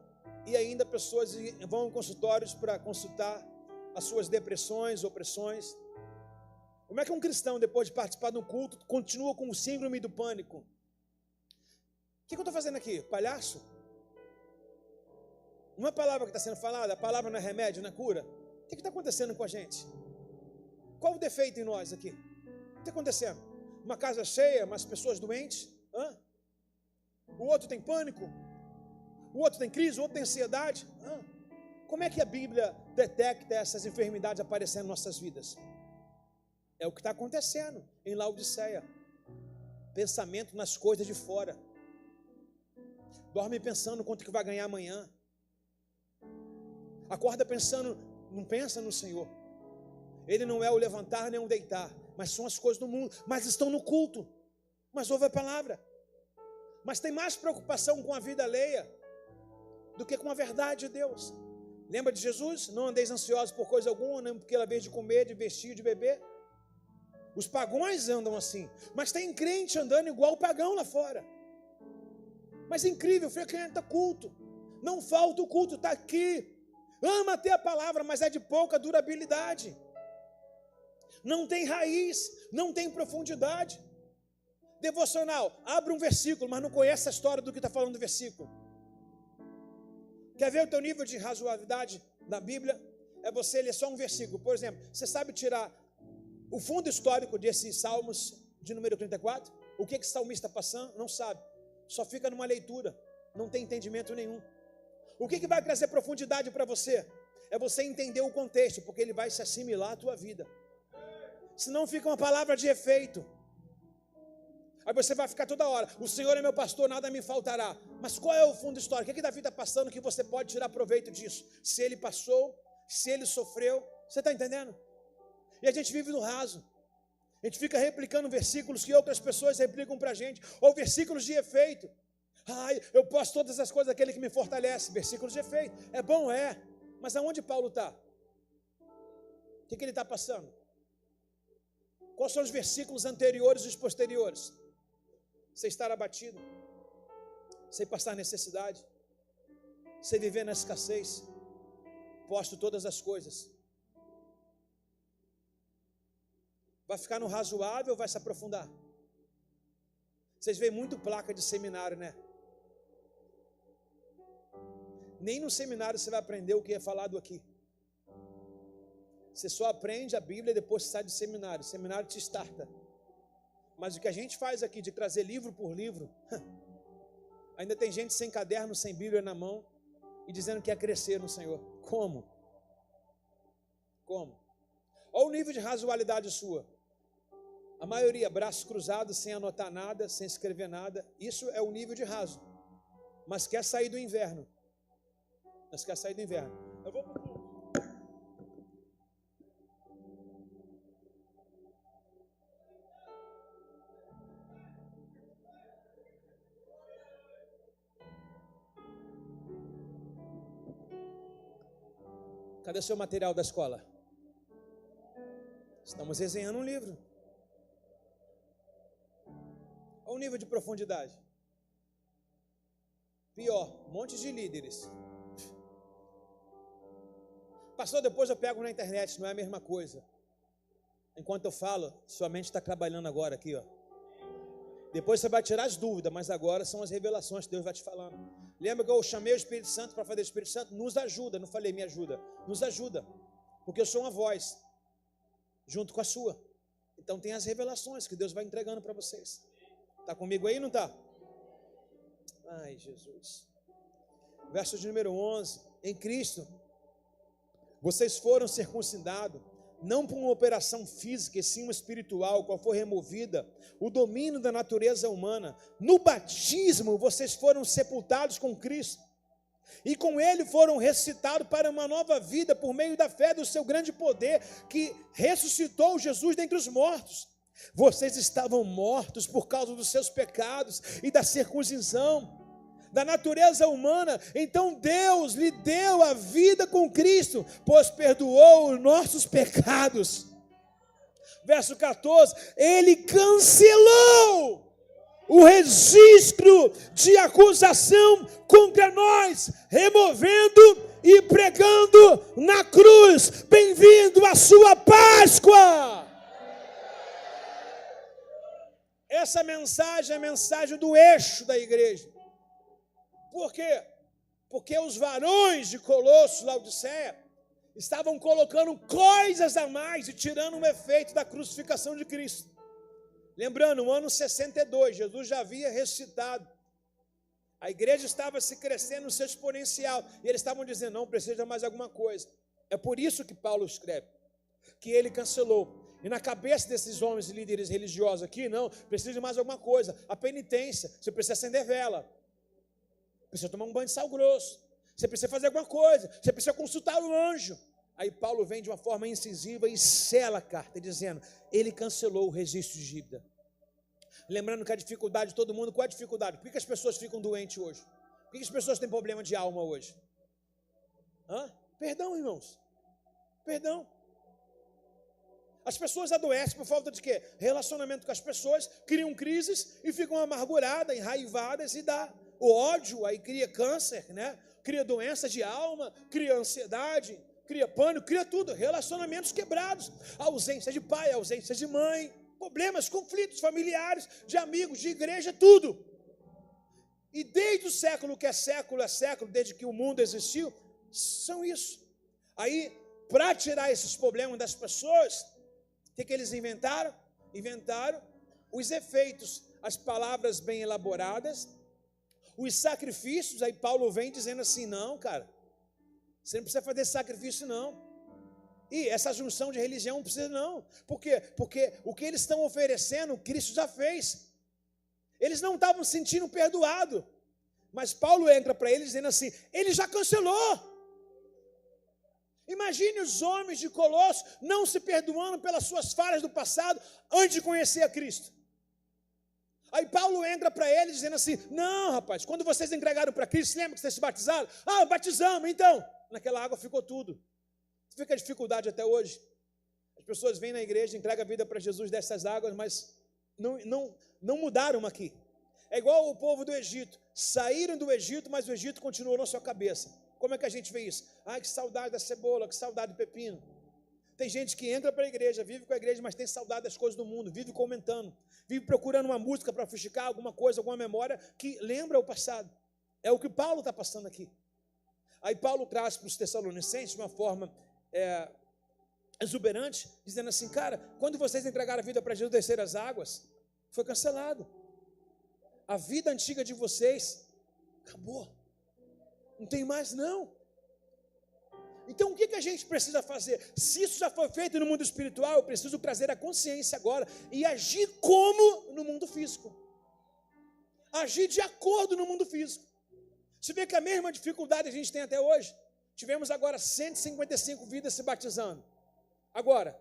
e ainda pessoas vão em consultórios para consultar as suas depressões, opressões? Como é que um cristão, depois de participar de um culto, continua com o síndrome do pânico? O que eu estou fazendo aqui? Palhaço? Não é a palavra que está sendo falada, a palavra não é remédio, não é cura? O que está acontecendo com a gente? Qual o defeito em nós aqui? O que está acontecendo? Uma casa cheia, mas pessoas doentes? Hã? O outro tem pânico? O outro tem crise? O outro tem ansiedade? Hã? Como é que a Bíblia detecta essas enfermidades aparecendo em nossas vidas? É o que está acontecendo em Laodiceia. Pensamento nas coisas de fora. Dorme pensando quanto que vai ganhar amanhã. Acorda pensando, não pensa no Senhor. Ele não é o levantar nem o deitar, mas são as coisas do mundo. Mas estão no culto, mas ouve a palavra. Mas tem mais preocupação com a vida alheia do que com a verdade de Deus. Lembra de Jesus? Não andeis ansiosos por coisa alguma, nem porque ela veio de comer, de vestir, de beber. Os pagãos andam assim, mas tem crente andando igual o pagão lá fora. Mas é incrível, frequenta culto, não falta o culto, está aqui, ama ter a palavra, mas é de pouca durabilidade, não tem raiz, não tem profundidade. Devocional, abre um versículo, mas não conhece a história do que está falando do versículo. Quer ver o teu nível de razoabilidade na Bíblia? É você ler só um versículo. Por exemplo, você sabe tirar o fundo histórico desses Salmos de número 34, o que esse salmista está passando, não sabe. Só fica numa leitura, não tem entendimento nenhum. O que vai trazer profundidade para você? É você entender o contexto, porque ele vai se assimilar à tua vida. Senão fica uma palavra de efeito. Aí você vai ficar toda hora, o Senhor é meu pastor, nada me faltará. Mas qual é o fundo histórico? O que Davi está passando que você pode tirar proveito disso? Se ele passou, se ele sofreu, você está entendendo? E a gente vive no raso. A gente fica replicando versículos que outras pessoas replicam para a gente, ou versículos de efeito. Ai, eu posso todas as coisas daquele que me fortalece. Versículos de efeito. É bom, é. Mas aonde Paulo está? O que ele está passando? Quais são os versículos anteriores e os posteriores? Você estar abatido, sem passar necessidade, sem viver na escassez, posto todas as coisas. Vai ficar no razoável ou vai se aprofundar? Vocês veem muito placa de seminário, né? Nem no seminário você vai aprender o que é falado aqui. Você só aprende a Bíblia e depois você sai do seminário. O seminário te starta. Mas o que a gente faz aqui de trazer livro por livro, ainda tem gente sem caderno, sem Bíblia na mão e dizendo que quer crescer no Senhor. Como? Como? Olha o nível de razoabilidade sua. A maioria, braços cruzados, sem anotar nada, sem escrever nada. Isso é o nível de raso. Mas quer sair do inverno. Mas quer sair do inverno. Eu vou pro culto. Cadê o seu material da escola? Estamos resenhando um livro. Olha o nível de profundidade. Pior, um monte de líderes. Pastor, depois eu pego na internet, não é a mesma coisa. Enquanto eu falo, sua mente está trabalhando agora aqui, ó. Depois você vai tirar as dúvidas, mas agora são as revelações que Deus vai te falando. Lembra que eu chamei o Espírito Santo para fazer o Espírito Santo? Nos ajuda, não falei me ajuda. Nos ajuda, porque eu sou uma voz, junto com a sua. Então tem as revelações que Deus vai entregando para vocês. Está comigo aí, não está? Ai, Jesus. Verso de número 11. Em Cristo, vocês foram circuncidados, não por uma operação física, e sim uma espiritual, qual foi removida o domínio da natureza humana. No batismo, vocês foram sepultados com Cristo, e com Ele foram ressuscitados para uma nova vida, por meio da fé do seu grande poder, que ressuscitou Jesus dentre os mortos. Vocês estavam mortos por causa dos seus pecados e da circuncisão, da natureza humana, então Deus lhe deu a vida com Cristo, pois perdoou os nossos pecados. Verso 14, ele cancelou o registro de acusação contra nós, removendo e pregando na cruz. Bem-vindo à sua Páscoa! Essa mensagem é a mensagem do eixo da igreja. Por quê? Porque os varões de Colossos, Laodiceia, estavam colocando coisas a mais e tirando o efeito da crucificação de Cristo. Lembrando, no ano 62, Jesus já havia ressuscitado. A igreja estava se crescendo no seu exponencial. E eles estavam dizendo, não, precisa de mais alguma coisa. É por isso que Paulo escreve, que ele cancelou. E na cabeça desses homens e líderes religiosos aqui, não, precisa de mais alguma coisa. A penitência, você precisa acender vela. Precisa tomar um banho de sal grosso. Você precisa fazer alguma coisa. Você precisa consultar o anjo. Aí Paulo vem de uma forma incisiva e sela a carta, dizendo, ele cancelou o registro de dívida. Lembrando que a dificuldade de todo mundo, qual é a dificuldade? Por que as pessoas ficam doentes hoje? Por que as pessoas têm problema de alma hoje? Perdão, irmãos. Perdão. As pessoas adoecem por falta de quê? Relacionamento com as pessoas, criam crises e ficam amarguradas, enraivadas e dá o ódio, aí cria câncer, né? Cria doença de alma, cria ansiedade, cria pânico, cria tudo. Relacionamentos quebrados, ausência de pai, ausência de mãe, problemas, conflitos familiares, de amigos, de igreja, tudo. E desde o século que é século, desde que o mundo existiu, são isso. Aí, para tirar esses problemas das pessoas, o que eles inventaram? Inventaram os efeitos, as palavras bem elaboradas, os sacrifícios. Aí Paulo vem dizendo assim, não, cara, você não precisa fazer sacrifício, não. E essa junção de religião não precisa, não. Por quê? Porque o que eles estão oferecendo, Cristo já fez. Eles não estavam se sentindo perdoados. Mas Paulo entra para eles dizendo assim, ele já cancelou. Imagine os homens de Colossos não se perdoando pelas suas falhas do passado antes de conhecer a Cristo. Aí Paulo entra para eles dizendo assim, não, rapaz, quando vocês entregaram para Cristo, lembra que vocês se batizaram? Batizamos, então. Naquela água ficou tudo. Fica a dificuldade até hoje. As pessoas vêm na igreja, entregam a vida para Jesus dessas águas, mas não mudaram aqui. É igual o povo do Egito. Saíram do Egito, mas o Egito continuou na sua cabeça. Como é que a gente vê isso? Que saudade da cebola, que saudade do pepino. Tem gente que entra para a igreja, vive com a igreja, mas tem saudade das coisas do mundo, vive comentando, vive procurando uma música para fuxicar alguma coisa, alguma memória que lembra o passado. É o que Paulo está passando aqui. Aí Paulo traz para os Tessalonicenses de uma forma exuberante, dizendo assim, cara, quando vocês entregaram a vida para Jesus descer as águas, foi cancelado. A vida antiga de vocês acabou. Não tem mais, não. Então, o que a gente precisa fazer? Se isso já foi feito no mundo espiritual, eu preciso trazer a consciência agora e agir como no mundo físico. Agir de acordo no mundo físico. Você vê que a mesma dificuldade a gente tem até hoje. Tivemos agora 155 vidas se batizando. Agora.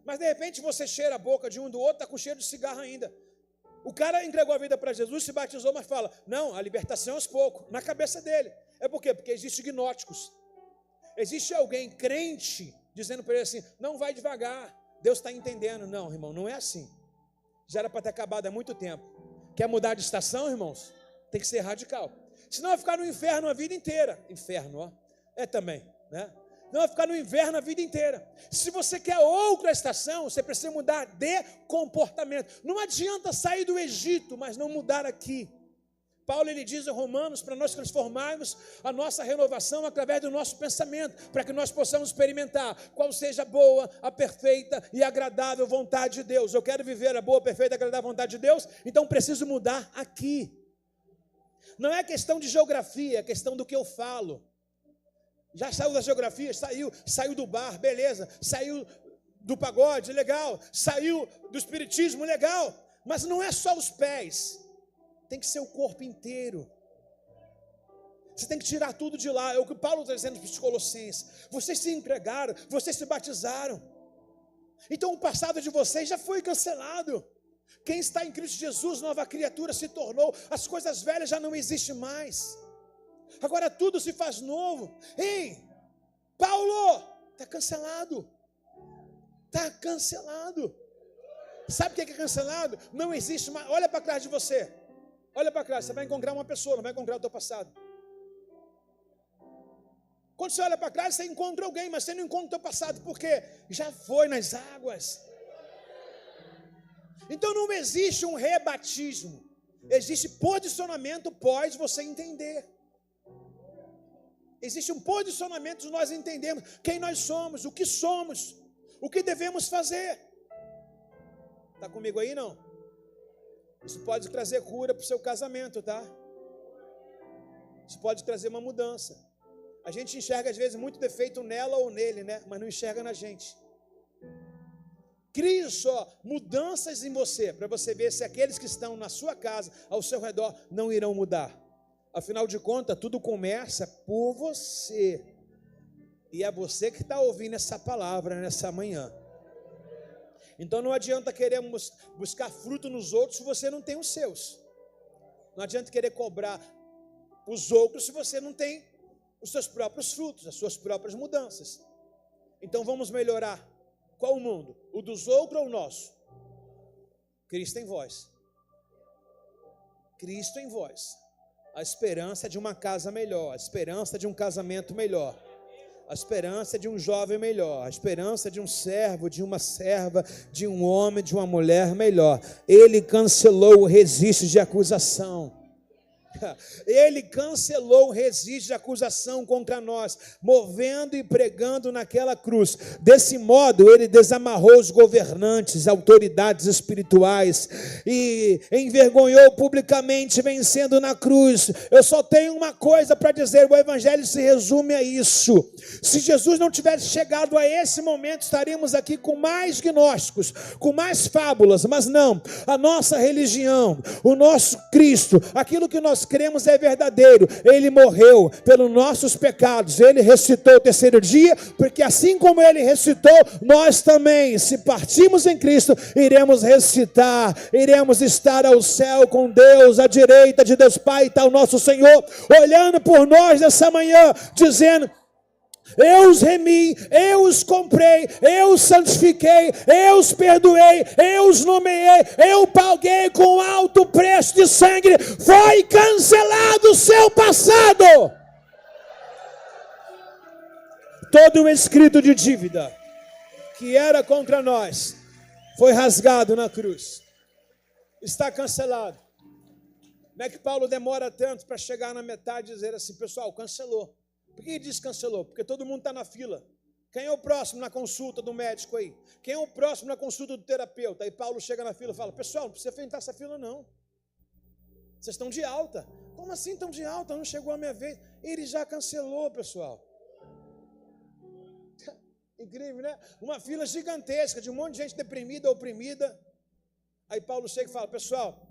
Mas, de repente, você cheira a boca de um do outro, está com cheiro de cigarro ainda. O cara entregou a vida para Jesus, se batizou, mas fala, não, a libertação é aos poucos, na cabeça dele. É por quê? Porque existem gnósticos. Existe alguém crente dizendo para ele assim, não vai devagar, Deus está entendendo. Não, irmão, não é assim. Já era para ter acabado há muito tempo. Quer mudar de estação, irmãos? Tem que ser radical. Senão vai ficar no inferno a vida inteira. Inferno, ó. É também, né? Não vai ficar no inverno a vida inteira. Se você quer outra estação, você precisa mudar de comportamento. Não adianta sair do Egito, mas não mudar aqui. Paulo, ele diz em Romanos, para nós transformarmos a nossa renovação através do nosso pensamento, para que nós possamos experimentar qual seja a boa, a perfeita e agradável vontade de Deus. Eu quero viver a boa, perfeita e agradável vontade de Deus, então preciso mudar aqui. Não é questão de geografia, é questão do que eu falo. Já saiu da geografia, saiu do bar, beleza, saiu do pagode, legal, saiu do espiritismo, legal, mas não é só os pés, tem que ser o corpo inteiro. Você tem que tirar tudo de lá, é o que Paulo está dizendo para os Colossenses. Vocês se entregaram, vocês se batizaram, então o passado de vocês já foi cancelado. Quem está em Cristo Jesus, nova criatura se tornou. As coisas velhas já não existem mais. Agora tudo se faz novo. Ei, Paulo, está cancelado. Está cancelado. Sabe o que é cancelado? Não existe mais. Olha para trás de você. Olha para trás, você vai encontrar uma pessoa, não vai encontrar o teu passado. Quando você olha para trás, você encontra alguém, mas você não encontra o teu passado, porque já foi nas águas. Então não existe um rebatismo. Existe posicionamento pós você entender. Existe um posicionamento de nós entendermos quem nós somos, o que devemos fazer. Está comigo aí, não? Isso pode trazer cura para o seu casamento, tá? Isso pode trazer uma mudança. A gente enxerga às vezes muito defeito nela ou nele, né? Mas não enxerga na gente. Crie só mudanças em você, para você ver se aqueles que estão na sua casa, ao seu redor, não irão mudar. Afinal de contas, tudo começa por você. E é você que está ouvindo essa palavra nessa manhã. Então não adianta querer buscar fruto nos outros se você não tem os seus. Não adianta querer cobrar os outros se você não tem os seus próprios frutos, as suas próprias mudanças. Então vamos melhorar. Qual o mundo? O dos outros ou o nosso? Cristo em vós. Cristo em vós. A esperança de uma casa melhor, a esperança de um casamento melhor, a esperança de um jovem melhor, a esperança de um servo, de uma serva, de um homem, de uma mulher melhor. Ele cancelou o registro de acusação. Ele cancelou o registro de acusação contra nós, movendo e pregando naquela cruz. Desse modo, ele desamarrou os governantes, autoridades espirituais e envergonhou publicamente, vencendo na cruz. Eu só tenho uma coisa para dizer: o evangelho se resume a isso. Se Jesus não tivesse chegado a esse momento, estaríamos aqui com mais gnósticos, com mais fábulas, mas não. A nossa religião, o nosso Cristo, aquilo que nós cremos é verdadeiro. Ele morreu pelos nossos pecados, ele ressuscitou o terceiro dia, porque assim como ele ressuscitou, nós também, se partimos em Cristo, iremos ressuscitar, iremos estar ao céu com Deus, à direita de Deus Pai. Está o nosso Senhor olhando por nós nessa manhã, dizendo: eu os remi, eu os comprei, eu os santifiquei, eu os perdoei, eu os nomeei, eu paguei com alto preço de sangue. Foi cancelado o seu passado. Todo o escrito de dívida que era contra nós foi rasgado na cruz. Está cancelado. Como é que Paulo demora tanto para chegar na metade e dizer assim: pessoal, cancelou? Por que ele diz cancelou? Porque todo mundo está na fila. Quem é o próximo na consulta do médico aí? Quem é o próximo na consulta do terapeuta? Aí Paulo chega na fila e fala: pessoal, não precisa enfrentar essa fila não. Vocês estão de alta. Como assim estão de alta? Não chegou a minha vez. Ele já cancelou, pessoal. Incrível, né? Uma fila gigantesca de um monte de gente deprimida, oprimida. Aí Paulo chega e fala: pessoal,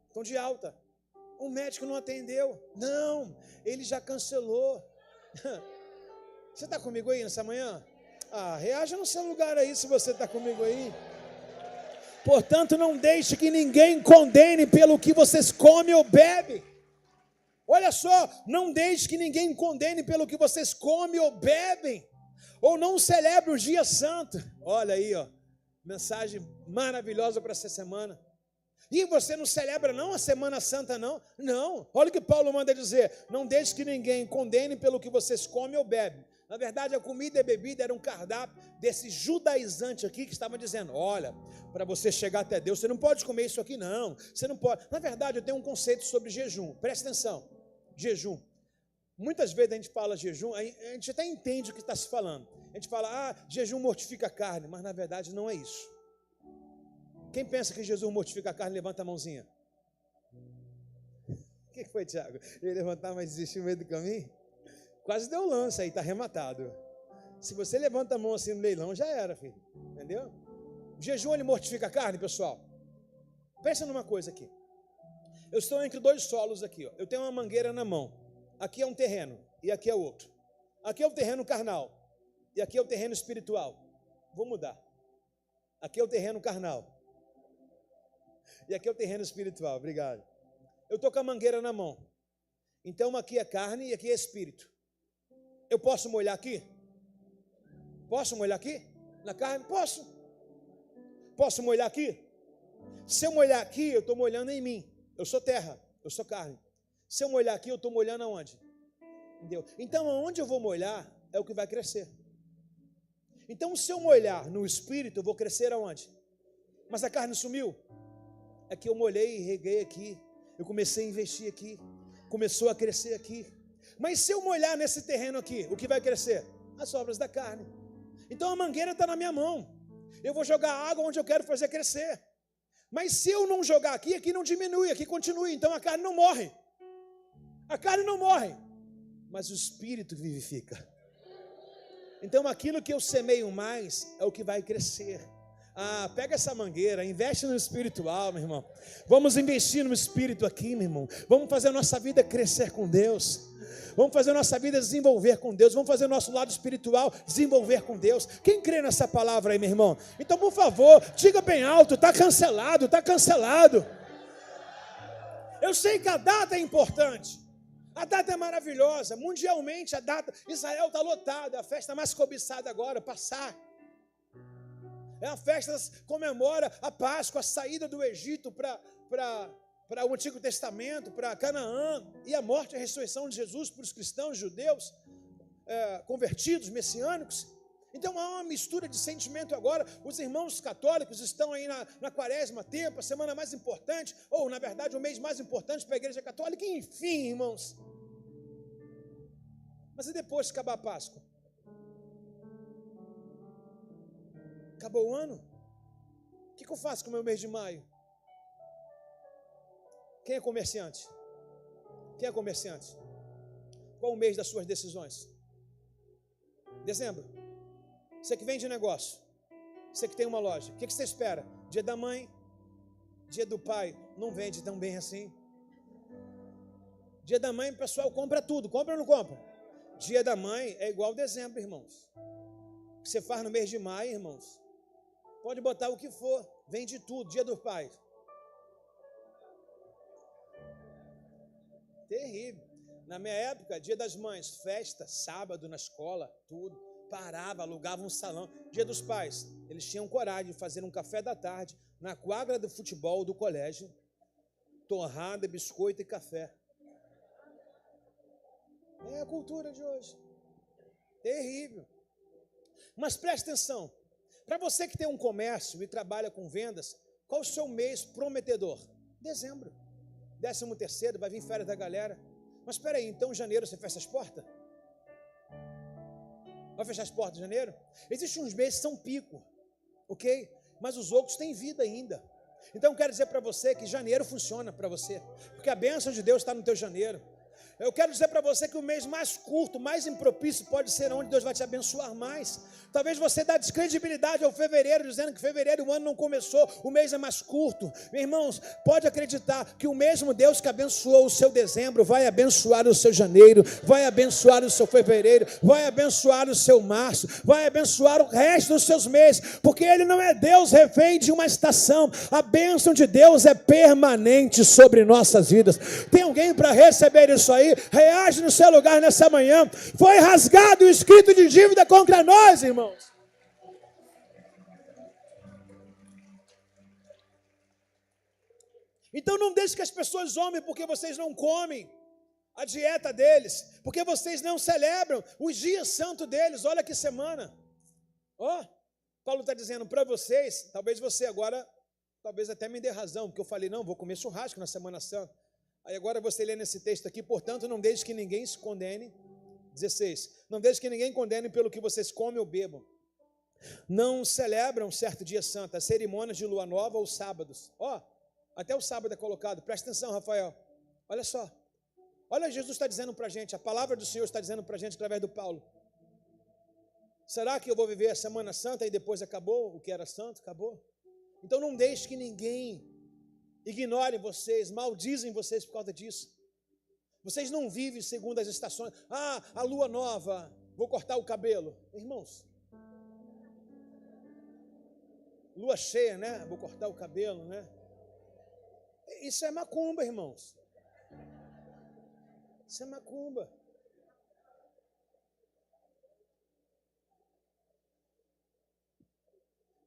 estão de alta. O médico não atendeu. Não, ele já cancelou. Você está comigo aí nessa manhã? Reaja no seu lugar aí se você está comigo aí. Portanto, não deixe que ninguém condene pelo que vocês comem ou bebem. Olha só, não deixe que ninguém condene pelo que vocês comem ou bebem. Ou não celebre o dia santo. Olha aí, ó, mensagem maravilhosa para essa semana. E você não celebra não a Semana Santa não? Não, olha o que Paulo manda dizer: não deixe que ninguém condene pelo que vocês comem ou bebem. Na verdade, a comida e a bebida era um cardápio desse judaizante aqui que estava dizendo: olha, para você chegar até Deus, você não pode comer isso aqui não, você não pode. Na verdade, eu tenho um conceito sobre jejum, presta atenção, jejum. Muitas vezes a gente fala jejum, a gente até entende o que está se falando. A gente fala: jejum mortifica a carne, mas na verdade não é isso. Quem pensa que Jesus mortifica a carne, levanta a mãozinha. O que foi, Tiago? Ele levantar, mas desistiu no meio do caminho? Quase deu lance aí, está arrematado. Se você levanta a mão assim no leilão, já era, filho. Entendeu? O jejum, ele mortifica a carne, pessoal. Pensa numa coisa aqui. Eu estou entre dois solos aqui, ó. Eu tenho uma mangueira na mão. Aqui é um terreno e aqui é outro. Aqui é o terreno carnal e aqui é o terreno espiritual. Vou mudar. Aqui é o terreno carnal. E aqui é o terreno espiritual, obrigado. Eu estou com a mangueira na mão. Então aqui é carne e aqui é espírito. Eu posso molhar aqui? Posso molhar aqui? Na carne? Posso. Posso molhar aqui? Se eu molhar aqui, eu estou molhando em mim. Eu sou terra, eu sou carne. Se eu molhar aqui, eu estou molhando aonde? Entendeu? Então, aonde eu vou molhar é o que vai crescer. Então, se eu molhar no espírito, eu vou crescer aonde? Mas a carne sumiu. É que eu molhei e reguei aqui. Eu comecei a investir aqui. Começou a crescer aqui. Mas se eu molhar nesse terreno aqui, o que vai crescer? As sobras da carne. Então a mangueira está na minha mão. Eu vou jogar água onde eu quero fazer crescer. Mas se eu não jogar aqui, aqui não diminui, aqui continua. Então a carne não morre. A carne não morre. Mas o espírito vivifica. Então aquilo que eu semeio mais é o que vai crescer. Pega essa mangueira, investe no espiritual, meu irmão. Vamos investir no espírito aqui, meu irmão. Vamos fazer a nossa vida crescer com Deus. Vamos fazer a nossa vida desenvolver com Deus. Vamos fazer o nosso lado espiritual desenvolver com Deus. Quem crê nessa palavra aí, meu irmão? Então, por favor, diga bem alto, está cancelado, está cancelado. Eu sei que a data é importante. A data é maravilhosa. Mundialmente, a data, Israel está lotada. É a festa mais cobiçada agora, passar. É a festa que comemora a Páscoa, a saída do Egito para o Antigo Testamento, para Canaã, e a morte e a ressurreição de Jesus para os cristãos, judeus, convertidos, messiânicos. Então há uma mistura de sentimento agora. Os irmãos católicos estão aí na quaresma, tempo, a semana mais importante, ou na verdade o mês mais importante para a igreja católica, enfim, irmãos. Mas e depois de acabar a Páscoa? Acabou o ano? O que eu faço com o meu mês de maio? Quem é comerciante? Quem é comerciante? Qual o mês das suas decisões? Dezembro. Você que vende negócio, você que tem uma loja, o que você espera? Dia da mãe, dia do pai, não vende tão bem assim. Dia da mãe, o pessoal compra tudo, compra ou não compra? Dia da mãe é igual dezembro, irmãos. O que você faz no mês de maio, irmãos? Pode botar o que for, vende tudo. Dia do pai. Terrível. Na minha época, dia das mães, festa, sábado na escola, tudo. Parava, alugava um salão. Dia dos pais, eles tinham coragem de fazer um café da tarde na quadra do futebol do colégio. Torrada, biscoito e café. É a cultura de hoje. Terrível. Mas preste atenção. Para você que tem um comércio e trabalha com vendas, qual o seu mês prometedor? Dezembro. 13º, vai vir férias da galera. Mas espera aí, então em janeiro você fecha as portas? Vai fechar as portas em janeiro? Existem uns meses que são pico, ok? Mas os outros têm vida ainda. Então eu quero dizer para você que janeiro funciona para você, porque a bênção de Deus está no teu janeiro. Eu quero dizer para você que o mês mais curto, mais impropício pode ser onde Deus vai te abençoar mais. Talvez você dê descredibilidade ao fevereiro, dizendo que fevereiro o ano não começou, o mês é mais curto. Meus irmãos, pode acreditar que o mesmo Deus que abençoou o seu dezembro vai abençoar o seu janeiro, vai abençoar o seu fevereiro, vai abençoar o seu março, vai abençoar o resto dos seus meses, porque Ele não é Deus refém de uma estação. A bênção de Deus é permanente sobre nossas vidas. Tem alguém para receber isso aí? Reage no seu lugar nessa manhã. Foi rasgado o escrito de dívida contra nós, irmãos. Então não deixe que as pessoas zombem porque vocês não comem a dieta deles, porque vocês não celebram os dias santos deles. Olha que semana. Paulo está dizendo para vocês, talvez você agora, talvez até me dê razão, porque eu falei, não, vou comer churrasco na Semana Santa. Aí agora você lê nesse texto aqui, portanto, não deixe que ninguém se condene. 16. Não deixe que ninguém condene pelo que vocês comem ou bebam. Não celebram certo dia santo, as cerimônias de lua nova ou sábados. Até o sábado é colocado. Presta atenção, Rafael. Olha só. Olha, Jesus está dizendo para a gente, a palavra do Senhor está dizendo para a gente através do Paulo. Será que eu vou viver a Semana Santa e depois acabou? O que era santo, acabou? Então não deixe que ninguém ignorem vocês, maldizem vocês por causa disso. Vocês não vivem segundo as estações. A lua nova, vou cortar o cabelo. Irmãos, lua cheia, né? Vou cortar o cabelo, né? Isso é macumba, irmãos. Isso é macumba.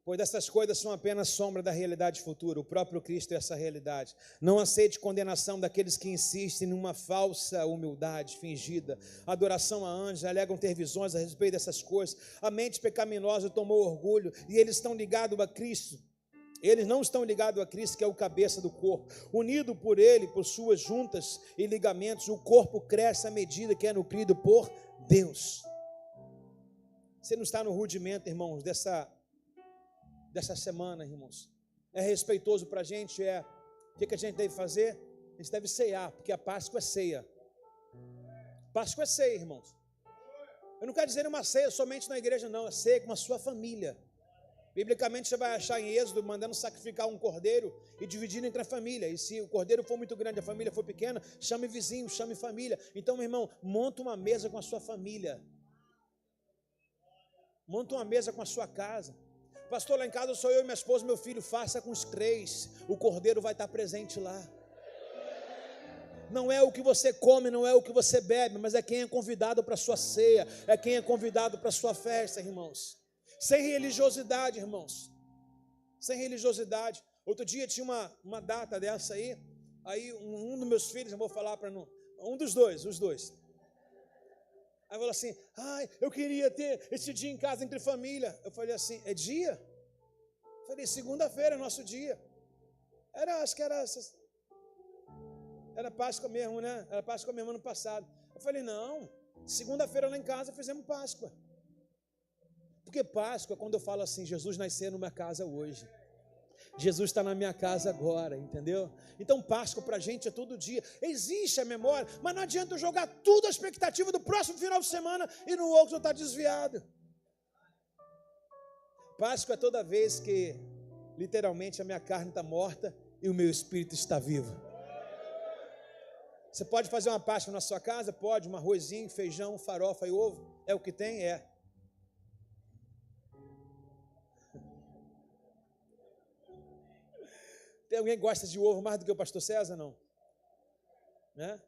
Pois essas coisas são apenas sombra da realidade futura. O próprio Cristo é essa realidade. Não aceite condenação daqueles que insistem numa falsa humildade fingida. Adoração a anjos, alegam ter visões a respeito dessas coisas. A mente pecaminosa tomou orgulho e eles estão ligados a Cristo. Eles não estão ligados a Cristo, que é o cabeça do corpo. Unido por Ele, por suas juntas e ligamentos, o corpo cresce à medida que é nutrido por Deus. Você não está no rudimento, irmãos, dessa semana, irmãos. É respeitoso para a gente, o que a gente deve fazer? A gente deve ceiar, porque a Páscoa é ceia. Páscoa é ceia, irmãos. Eu não quero dizer uma ceia somente na igreja, não. É ceia com a sua família. Biblicamente você vai achar em Êxodo mandando sacrificar um cordeiro e dividir entre a família. E se o cordeiro for muito grande, a família for pequena, chame vizinho, chame família. Então, meu irmão, monta uma mesa com a sua família. Monta uma mesa com a sua casa. Pastor, lá em casa sou eu e minha esposa e meu filho. Faça com os 3. O cordeiro vai estar presente lá. Não é o que você come, não é o que você bebe, mas é quem é convidado para a sua ceia, é quem é convidado para a sua festa, irmãos. Sem religiosidade, irmãos. Sem religiosidade. Outro dia tinha uma data dessa aí. Aí um dos meus filhos, eu vou falar para não. Os dois. Aí falou assim: eu queria ter esse dia em casa entre família. Eu falei assim: é dia? Eu falei: segunda-feira é nosso dia. Acho que era Páscoa mesmo, né? Era Páscoa mesmo ano passado. Eu falei: não, segunda-feira lá em casa fizemos Páscoa. Porque Páscoa, quando eu falo assim, Jesus nasceu numa casa hoje. Jesus está na minha casa agora, entendeu? Então Páscoa para a gente é todo dia. Existe a memória, mas não adianta eu jogar tudo a expectativa do próximo final de semana e no outro está desviado. Páscoa é toda vez que literalmente a minha carne está morta e o meu espírito está vivo. Você pode fazer uma Páscoa na sua casa? Pode, um arrozinho, feijão, farofa e ovo. É o que tem? É. Tem alguém que gosta de ovo mais do que o pastor César? Não? Né?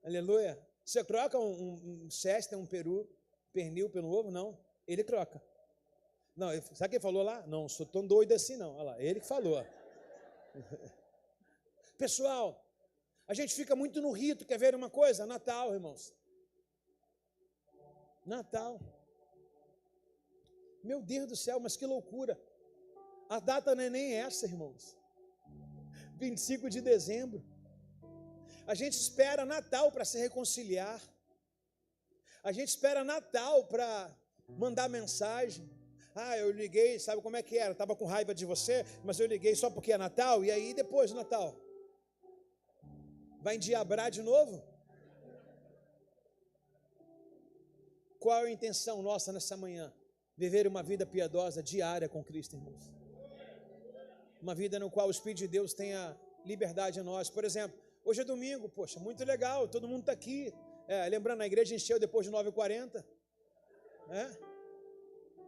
Aleluia. Você troca um Chester, um pernil pelo ovo? Não. Ele troca. Não, sabe quem falou lá? Não, sou tão doido assim não. Olha lá, ele que falou. Pessoal, a gente fica muito no rito. Quer ver uma coisa? Natal, irmãos. Natal. Meu Deus do céu, mas que loucura. A data não é nem essa, irmãos. 25 de dezembro. A gente espera Natal para se reconciliar. A gente espera Natal para mandar mensagem. Eu liguei, sabe como é que era? Estava com raiva de você, mas eu liguei só porque é Natal. E aí depois do Natal? Vai endiabrar de novo? Qual é a intenção nossa nessa manhã? Viver uma vida piedosa diária com Cristo, irmãos. Uma vida no qual o Espírito de Deus tenha liberdade em nós. Por exemplo, hoje é domingo, poxa, muito legal, todo mundo está aqui. Lembrando, a igreja encheu depois de 9h40.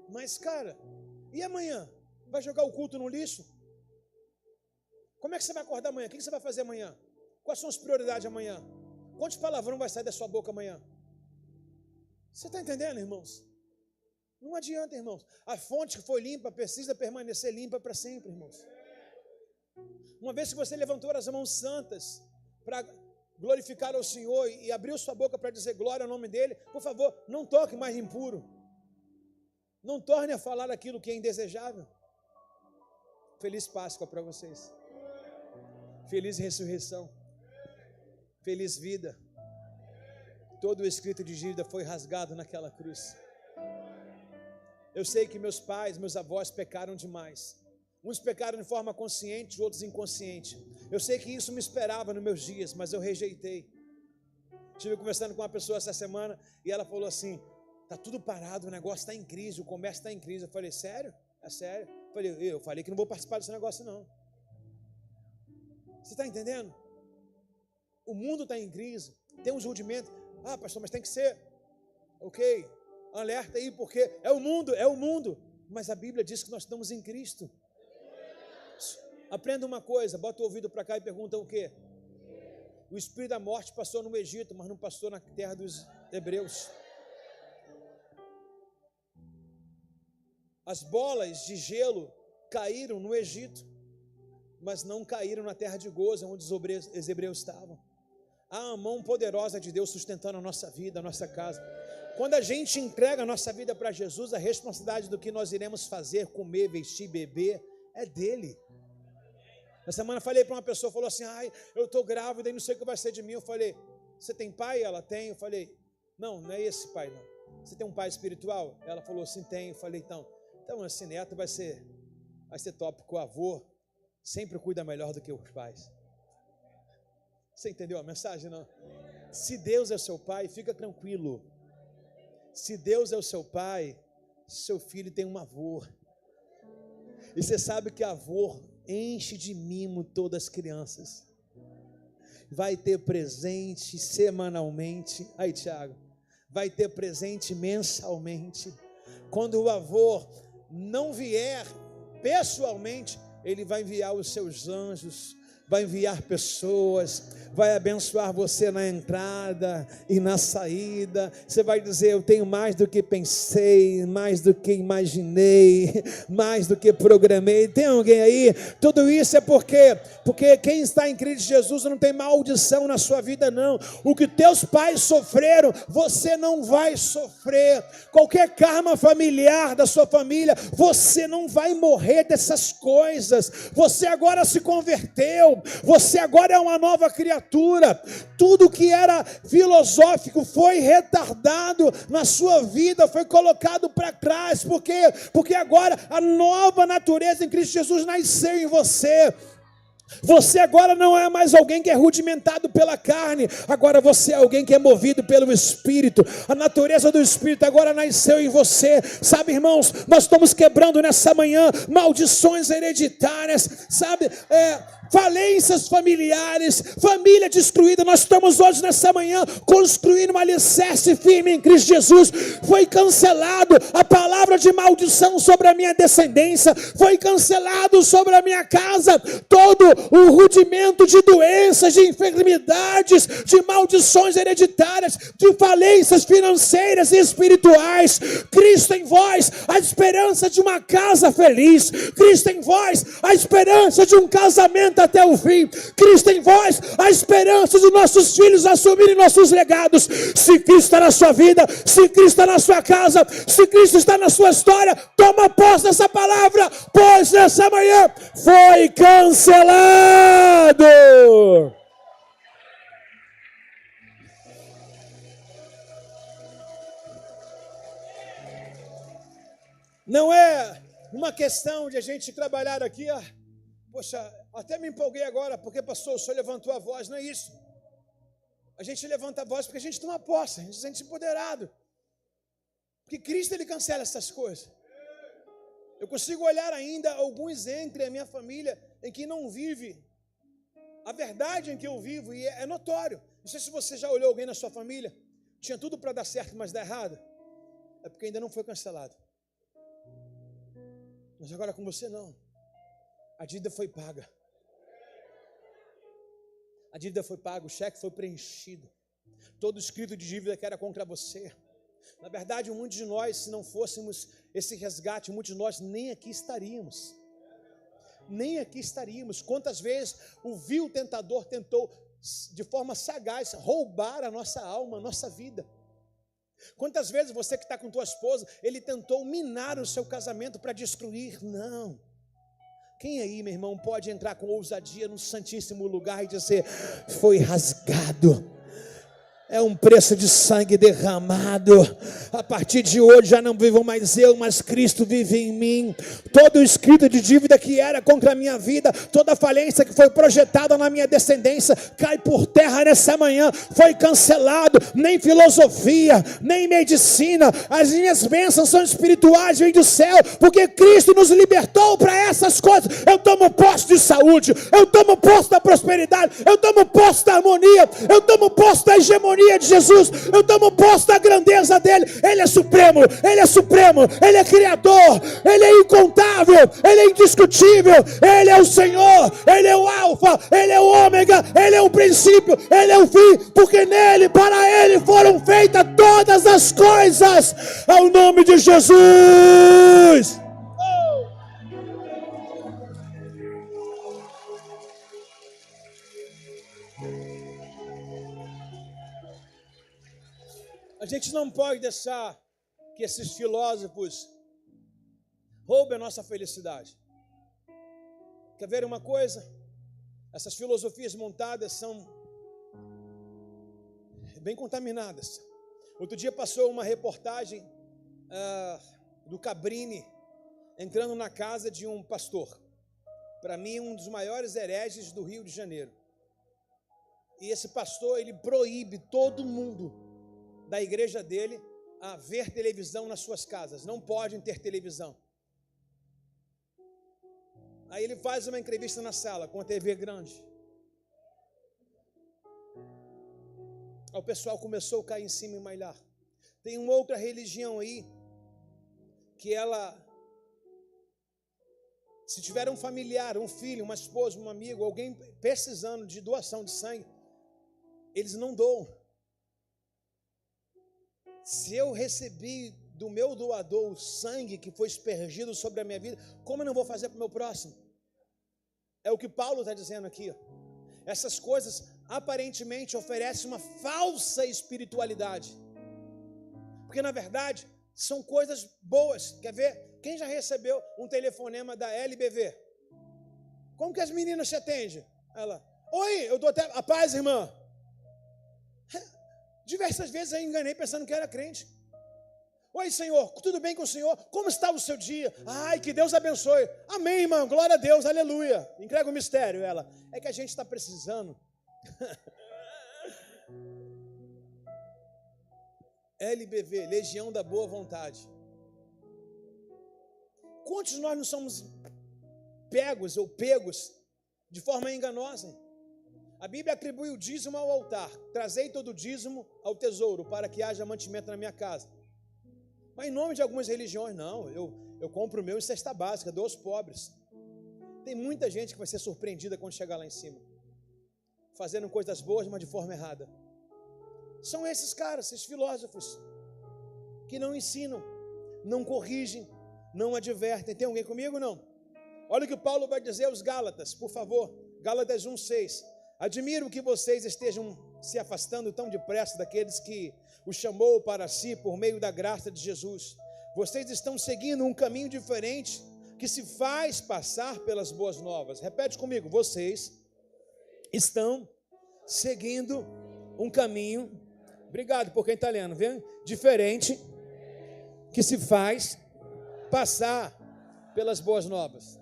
Mas, cara, e amanhã? Vai jogar o culto no lixo? Como é que você vai acordar amanhã? O que você vai fazer amanhã? Quais são as prioridades amanhã? Quantos palavrão vai sair da sua boca amanhã? Você está entendendo, irmãos? Não adianta, irmãos. A fonte que foi limpa precisa permanecer limpa para sempre, irmãos. Uma vez que você levantou as mãos santas para glorificar ao Senhor e abriu sua boca para dizer glória ao nome dEle, por favor, não toque mais impuro. Não torne a falar aquilo que é indesejável. Feliz Páscoa para vocês. Feliz ressurreição. Feliz vida. Todo o escrito de dívida foi rasgado naquela cruz. Eu sei que meus pais, meus avós pecaram demais. Uns pecaram de forma consciente, outros inconsciente. Eu sei que isso me esperava nos meus dias, mas eu rejeitei. Estive conversando com uma pessoa essa semana e ela falou assim: está tudo parado, o negócio está em crise, o comércio está em crise. Eu falei: sério? É sério? Eu falei que não vou participar desse negócio não. Você está entendendo? O mundo está em crise, tem uns rudimentos. Pastor, mas tem que ser. Ok, alerta aí, porque é o mundo. Mas a Bíblia diz que nós estamos em Cristo. Aprenda uma coisa, bota o ouvido para cá e pergunta o quê? O espírito da morte passou no Egito, mas não passou na terra dos hebreus. As bolas de gelo caíram no Egito, mas não caíram na terra de Gozan, onde os hebreus estavam. Há a mão poderosa de Deus sustentando a nossa vida, a nossa casa. Quando a gente entrega a nossa vida para Jesus, a responsabilidade do que nós iremos fazer, comer, vestir, beber, é dele. Essa semana eu falei para uma pessoa, falou assim, eu estou grávida e não sei o que vai ser de mim. Eu falei, você tem pai? Ela tem. Eu falei, não é esse pai não. Você tem um pai espiritual? Ela falou, sim, tenho. Eu falei, então esse neto vai ser top, porque o avô sempre cuida melhor do que os pais. Você entendeu a mensagem, não? Se Deus é seu pai, fica tranquilo. Se Deus é o seu pai, seu filho tem um avô. E você sabe que avô enche de mimo todas as crianças. Vai ter presente semanalmente. Aí, Tiago, vai ter presente mensalmente. Quando o avô não vier pessoalmente, ele vai enviar os seus anjos, vai enviar pessoas, vai abençoar você na entrada e na saída. Você vai dizer, eu tenho mais do que pensei, mais do que imaginei, mais do que programei. Tem alguém aí? Tudo isso é porque quem está em Cristo Jesus não tem maldição na sua vida, não. O que teus pais sofreram, você não vai sofrer. Qualquer karma familiar da sua família, você não vai morrer dessas coisas. Você agora se converteu, você agora é uma nova criatura. Tudo que era filosófico foi retardado na sua vida, foi colocado para trás. Por quê? Porque agora a nova natureza em Cristo Jesus nasceu em você. Você agora não é mais alguém que é rudimentado pela carne, agora você é alguém que é movido pelo Espírito. A natureza do Espírito agora nasceu em você. Sabe, irmãos, nós estamos quebrando nessa manhã maldições hereditárias, sabe, falências familiares, família destruída. Nós estamos hoje nessa manhã construindo um alicerce firme em Cristo Jesus. Foi cancelado a palavra de maldição sobre a minha descendência, foi cancelado sobre a minha casa todo o rudimento de doenças, de enfermidades, de maldições hereditárias, de falências financeiras e espirituais. Cristo em vós, a esperança de uma casa feliz. Cristo em vós, a esperança de um casamento até o fim. Cristo em vós, a esperança de nossos filhos assumirem nossos legados. Se Cristo está na sua vida, se Cristo está na sua casa, se Cristo está na sua história, toma posse dessa palavra, pois nessa manhã foi cancelado. Não é uma questão de a gente trabalhar aqui, poxa, até me empolguei agora, porque pastor, o senhor levantou a voz. Não é isso. A gente levanta a voz porque a gente toma posse, a gente se sente empoderado. Porque Cristo, ele cancela essas coisas. Eu consigo olhar ainda alguns entre a minha família em que não vive a verdade em que eu vivo, e é notório. Não sei se você já olhou alguém na sua família, tinha tudo para dar certo, mas dá errado. É porque ainda não foi cancelado. Mas agora com você não. A dívida foi paga. A dívida foi paga, o cheque foi preenchido. Todo escrito de dívida que era contra você. Na verdade, muitos de nós, se não fôssemos esse resgate, muitos de nós nem aqui estaríamos. Nem aqui estaríamos. Quantas vezes o vil tentador tentou, de forma sagaz, roubar a nossa alma, a nossa vida. Quantas vezes você que está com tua esposa, ele tentou minar o seu casamento para destruir? Não. Quem aí, meu irmão, pode entrar com ousadia no santíssimo lugar e dizer, foi rasgado. É um preço de sangue derramado. A partir de hoje já não vivo mais eu, mas Cristo vive em mim. Todo o escrito de dívida que era contra a minha vida, toda falência que foi projetada na minha descendência, cai por terra nessa manhã. Foi cancelado. Nem filosofia, nem medicina. As minhas bênçãos são espirituais, vêm do céu, porque Cristo nos libertou para essas coisas. Eu tomo posse de saúde, eu tomo posse da prosperidade, eu tomo posse da harmonia, eu tomo posse da hegemonia soberania de Jesus, eu tomo posse da grandeza dele. Ele é supremo, ele é supremo, ele é criador, ele é incontável, ele é indiscutível, ele é o Senhor, ele é o alfa, ele é o ômega, ele é o princípio, ele é o fim, porque nele, para ele foram feitas todas as coisas, ao nome de Jesus. A gente não pode deixar que esses filósofos roubem a nossa felicidade. Quer ver uma coisa? Essas filosofias montadas são bem contaminadas. Outro dia passou uma reportagem do Cabrini entrando na casa de um pastor. Para mim, um dos maiores hereges do Rio de Janeiro. E esse pastor, ele proíbe todo mundo da igreja dele a ver televisão nas suas casas. Não podem ter televisão. Aí ele faz uma entrevista na sala com a TV grande. Aí o pessoal começou a cair em cima e bailar. Tem uma outra religião aí que ela, se tiver um familiar, um filho, uma esposa, um amigo, alguém precisando de doação de sangue, eles não doam. Se eu recebi do meu doador o sangue que foi aspergido sobre a minha vida, como eu não vou fazer para o meu próximo? É o que Paulo está dizendo aqui. Essas coisas aparentemente oferecem uma falsa espiritualidade, porque na verdade são coisas boas. Quer ver? Quem já recebeu um telefonema da LBV? Como que as meninas se atendem? Ela: oi, eu dou até a paz, irmã. Diversas vezes eu enganei pensando que era crente. Oi, Senhor, tudo bem com o Senhor? Como está o seu dia? Ai, que Deus abençoe. Amém, irmão, glória a Deus, aleluia. Entrega o mistério. Ela: é que a gente está precisando. LBV, Legião da Boa Vontade. Quantos nós não somos pegos de forma enganosa? A Bíblia atribui o dízimo ao altar. Trazei todo o dízimo ao tesouro, para que haja mantimento na minha casa. Mas em nome de algumas religiões, não. Eu compro o meu em cesta básica, dou aos pobres. Tem muita gente que vai ser surpreendida quando chegar lá em cima, fazendo coisas boas, mas de forma errada. São esses caras, esses filósofos, que não ensinam, não corrigem, não advertem. Tem alguém comigo? Não? Olha o que Paulo vai dizer aos Gálatas, por favor. Gálatas 1:6. Admiro que vocês estejam se afastando tão depressa daqueles que os chamou para si por meio da graça de Jesus. Vocês estão seguindo um caminho diferente que se faz passar pelas boas novas. Repete comigo: vocês estão seguindo um caminho, obrigado por quem está lendo, vendo? Diferente que se faz passar pelas boas novas.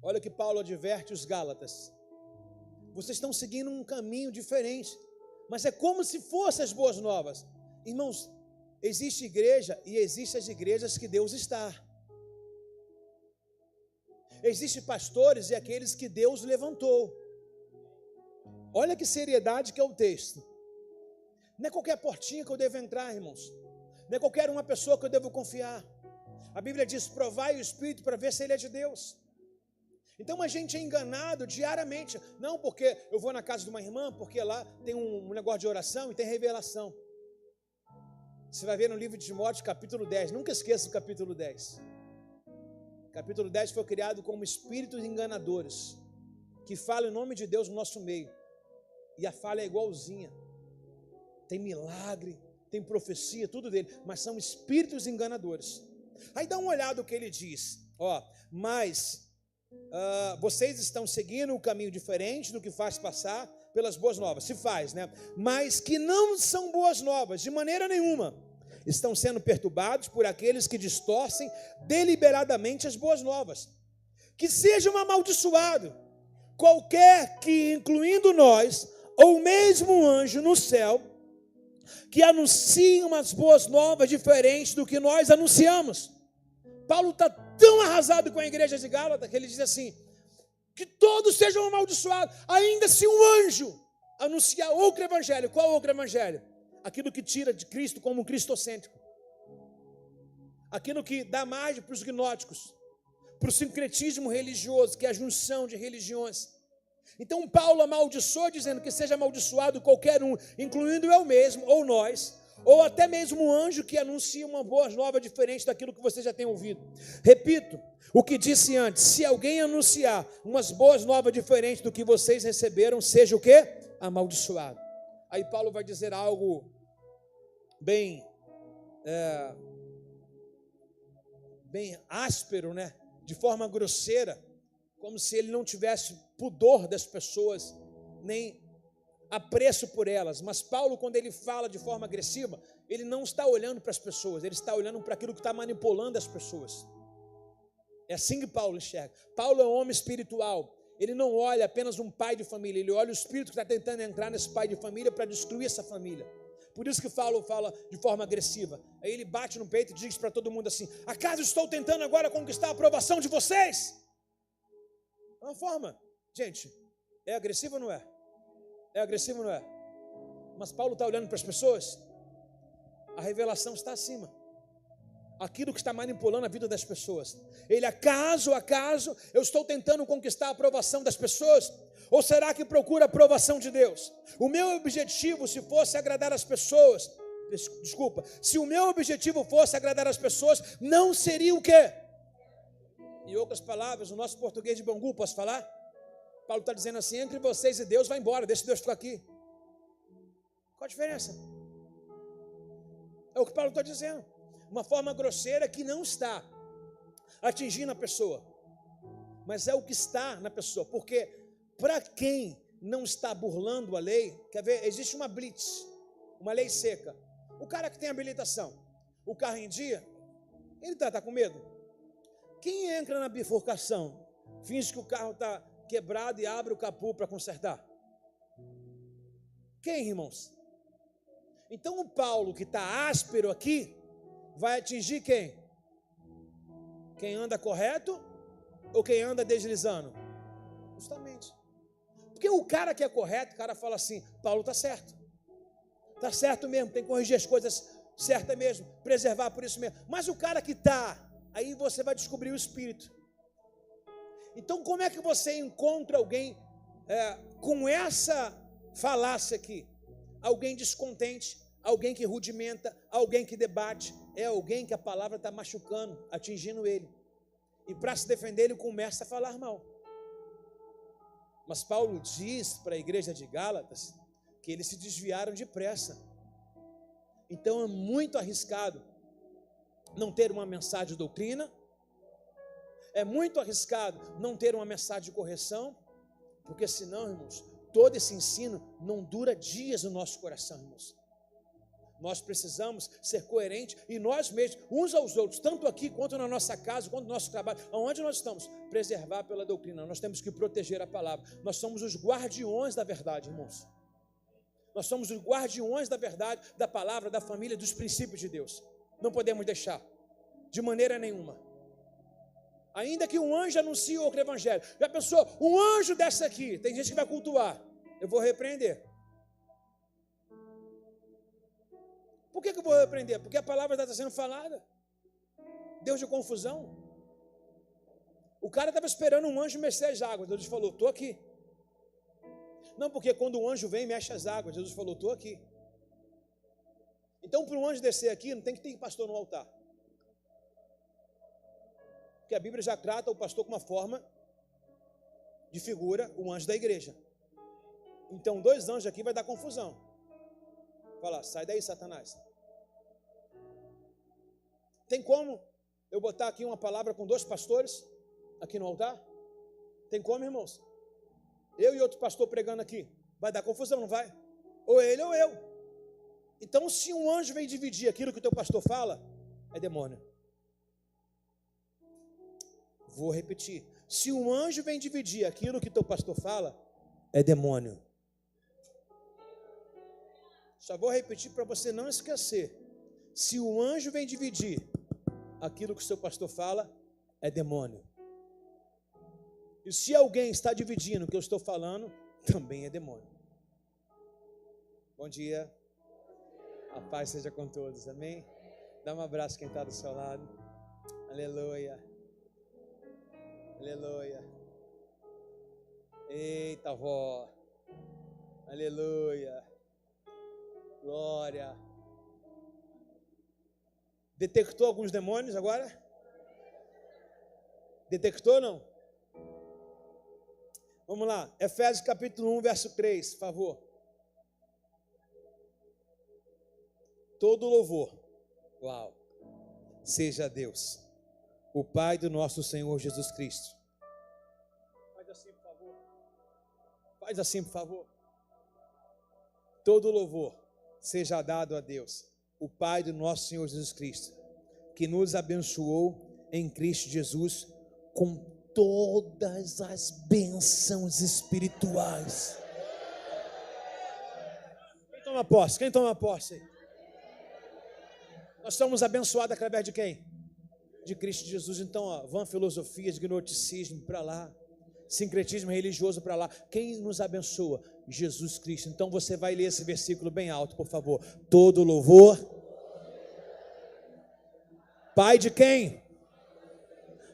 Olha que Paulo adverte os Gálatas. Vocês estão seguindo um caminho diferente, mas é como se fossem as boas novas. Irmãos, existe igreja e existem as igrejas que Deus está. Existem pastores e aqueles que Deus levantou. Olha que seriedade que é o texto. Não é qualquer portinha que eu devo entrar, irmãos. Não é qualquer uma pessoa que eu devo confiar. A Bíblia diz: provai o Espírito para ver se ele é de Deus. Então a gente é enganado diariamente. Não, porque eu vou na casa de uma irmã, porque lá tem um negócio de oração e tem revelação. Você vai ver no livro de Timóteo, capítulo 10. Nunca esqueça o capítulo 10. Capítulo 10 foi criado como espíritos enganadores, que falam em nome de Deus no nosso meio. E a fala é igualzinha. Tem milagre, tem profecia, tudo dele. Mas são espíritos enganadores. Aí dá uma olhada o que ele diz. Mas vocês estão seguindo um caminho diferente do que faz passar pelas boas novas. Se faz, né? Mas que não são boas novas, de maneira nenhuma. Estão sendo perturbados por aqueles que distorcem deliberadamente as boas novas. Que sejam amaldiçoados qualquer que, incluindo nós, ou mesmo um anjo no céu, que anunciem umas boas novas diferentes do que nós anunciamos. Paulo está tão arrasado com a igreja de Gálatas que ele diz assim: que todos sejam amaldiçoados, ainda se um anjo anunciar outro evangelho. Qual outro evangelho? Aquilo que tira de Cristo como um cristocêntrico, aquilo que dá margem para os gnósticos, para o sincretismo religioso, que é a junção de religiões. Então Paulo amaldiçoa, dizendo que seja amaldiçoado qualquer um, incluindo eu mesmo, ou nós, ou até mesmo um anjo que anuncia uma boa nova diferente daquilo que você já tem ouvido. Repito o que disse antes: se alguém anunciar umas boas novas diferentes do que vocês receberam, seja o quê? Amaldiçoado. Aí Paulo vai dizer algo bem áspero, né? De forma grosseira, como se ele não tivesse pudor das pessoas, nem apreço por elas. Mas Paulo, quando ele fala de forma agressiva, ele não está olhando para as pessoas, ele está olhando para aquilo que está manipulando as pessoas. É assim que Paulo enxerga. Paulo é um homem espiritual. Ele não olha apenas um pai de família, ele olha o espírito que está tentando entrar nesse pai de família para destruir essa família. Por isso que Paulo fala de forma agressiva. Aí ele bate no peito e diz para todo mundo assim: acaso estou tentando agora conquistar a aprovação de vocês? É uma forma, gente, é agressivo ou não é? É agressivo ou não é? Mas Paulo está olhando para as pessoas. A revelação está acima. Aquilo que está manipulando a vida das pessoas. Ele, acaso eu estou tentando conquistar a aprovação das pessoas? Ou será que procura a aprovação de Deus? O meu objetivo, se fosse agradar as pessoas, se o meu objetivo fosse agradar as pessoas, não seria o quê? Em outras palavras, o nosso português de Bangu, posso falar? Paulo está dizendo assim: entre vocês e Deus, vai embora, deixa Deus ficar aqui. Qual a diferença? É o que Paulo está dizendo. Uma forma grosseira que não está atingindo a pessoa, mas é o que está na pessoa. Porque para quem não está burlando a lei, quer ver, existe uma blitz, uma lei seca. O cara que tem habilitação, o carro em dia, ele está com medo. Quem entra na bifurcação, finge que o carro está quebrado e abre o capô para consertar? Quem, irmãos? Então o Paulo, que está áspero aqui, vai atingir quem? Quem anda correto ou quem anda deslizando? Justamente. Porque o cara que é correto, o cara fala assim: Paulo está certo mesmo, tem que corrigir as coisas certas mesmo, preservar por isso mesmo. Mas o cara que está, aí você vai descobrir o espírito. Então como é que você encontra alguém com essa falácia aqui? Alguém descontente, alguém que rudimenta, alguém que debate, é alguém que a palavra está machucando, atingindo ele. E para se defender ele começa a falar mal. Mas Paulo diz para a igreja de Gálatas que eles se desviaram depressa. Então é muito arriscado não ter uma mensagem de doutrina, é muito arriscado não ter uma mensagem de correção, porque senão, irmãos, todo esse ensino não dura dias no nosso coração, irmãos. Nós precisamos ser coerentes e nós mesmos, uns aos outros, tanto aqui quanto na nossa casa, quanto no nosso trabalho, aonde nós estamos, preservar pela doutrina. Nós temos que proteger a palavra. Nós somos os guardiões da verdade, irmãos. Nós somos os guardiões da verdade, da palavra, da família, dos princípios de Deus. Não podemos deixar, de maneira nenhuma. Ainda que um anjo anuncie outro evangelho. Já pensou, um anjo dessa aqui, tem gente que vai cultuar, eu vou repreender. Por que eu vou repreender? Porque a palavra está sendo falada. Deus de confusão. O cara estava esperando um anjo mexer as águas. Deus falou: estou aqui. Não, porque quando o anjo vem, mexe as águas. Jesus falou: estou aqui. Então, para o anjo descer aqui, não tem que ter pastor no altar. Porque a Bíblia já trata o pastor com uma forma de figura, o anjo da igreja. Então, 2 anjos aqui vai dar confusão. Fala: sai daí, Satanás. Tem como eu botar aqui uma palavra com 2 pastores aqui no altar? Tem como, irmãos? Eu e outro pastor pregando aqui, vai dar confusão, não vai? Ou ele ou eu. Então, se um anjo vem dividir aquilo que o teu pastor fala, é demônio. Vou repetir. Se um anjo vem dividir aquilo que o teu pastor fala, é demônio. Só vou repetir para você não esquecer. Se o anjo vem dividir aquilo que o seu pastor fala, é demônio. E se alguém está dividindo o que eu estou falando, também é demônio. Bom dia. A paz seja com todos, amém? Dá um abraço quem está do seu lado. Aleluia. Aleluia. Eita, avó. Aleluia. Glória. Detectou alguns demônios agora? Detectou ou não? Vamos lá. Efésios capítulo 1, verso 3, por favor. Todo louvor, uau, seja a Deus, o Pai do nosso Senhor Jesus Cristo. Faz assim, por favor. Faz assim, por favor. Todo louvor seja dado a Deus, o Pai do nosso Senhor Jesus Cristo, que nos abençoou em Cristo Jesus com todas as bênçãos espirituais. Quem toma posse? Quem toma posse? Nós somos abençoados através de quem? De Cristo Jesus. Então, ó, vã filosofias, gnosticismo para lá, sincretismo religioso para lá. Quem nos abençoa? Jesus Cristo. Então você vai ler esse versículo bem alto, por favor. Todo louvor. Pai de quem?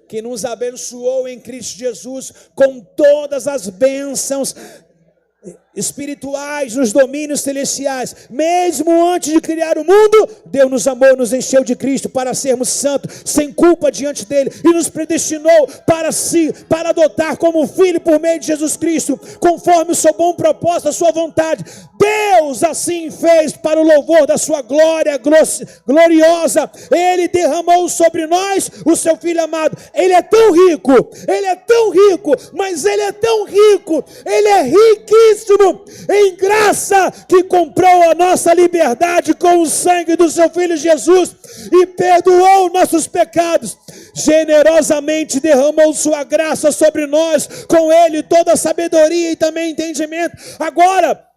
Que nos abençoou em Cristo Jesus com todas as bênçãos espirituais nos domínios celestiais. Mesmo antes de criar o mundo, Deus nos amou, nos encheu de Cristo para sermos santos, sem culpa diante dele, e nos predestinou para si, para adotar como filho por meio de Jesus Cristo, conforme o seu bom propósito, a sua vontade. Deus assim fez para o louvor da sua glória gloriosa. Ele derramou sobre nós o seu Filho amado. Ele é tão rico, mas ele é tão rico, ele é riquíssimo em graça, que comprou a nossa liberdade com o sangue do seu Filho Jesus e perdoou nossos pecados. Generosamente derramou sua graça sobre nós, com ele toda a sabedoria e também entendimento. Agora,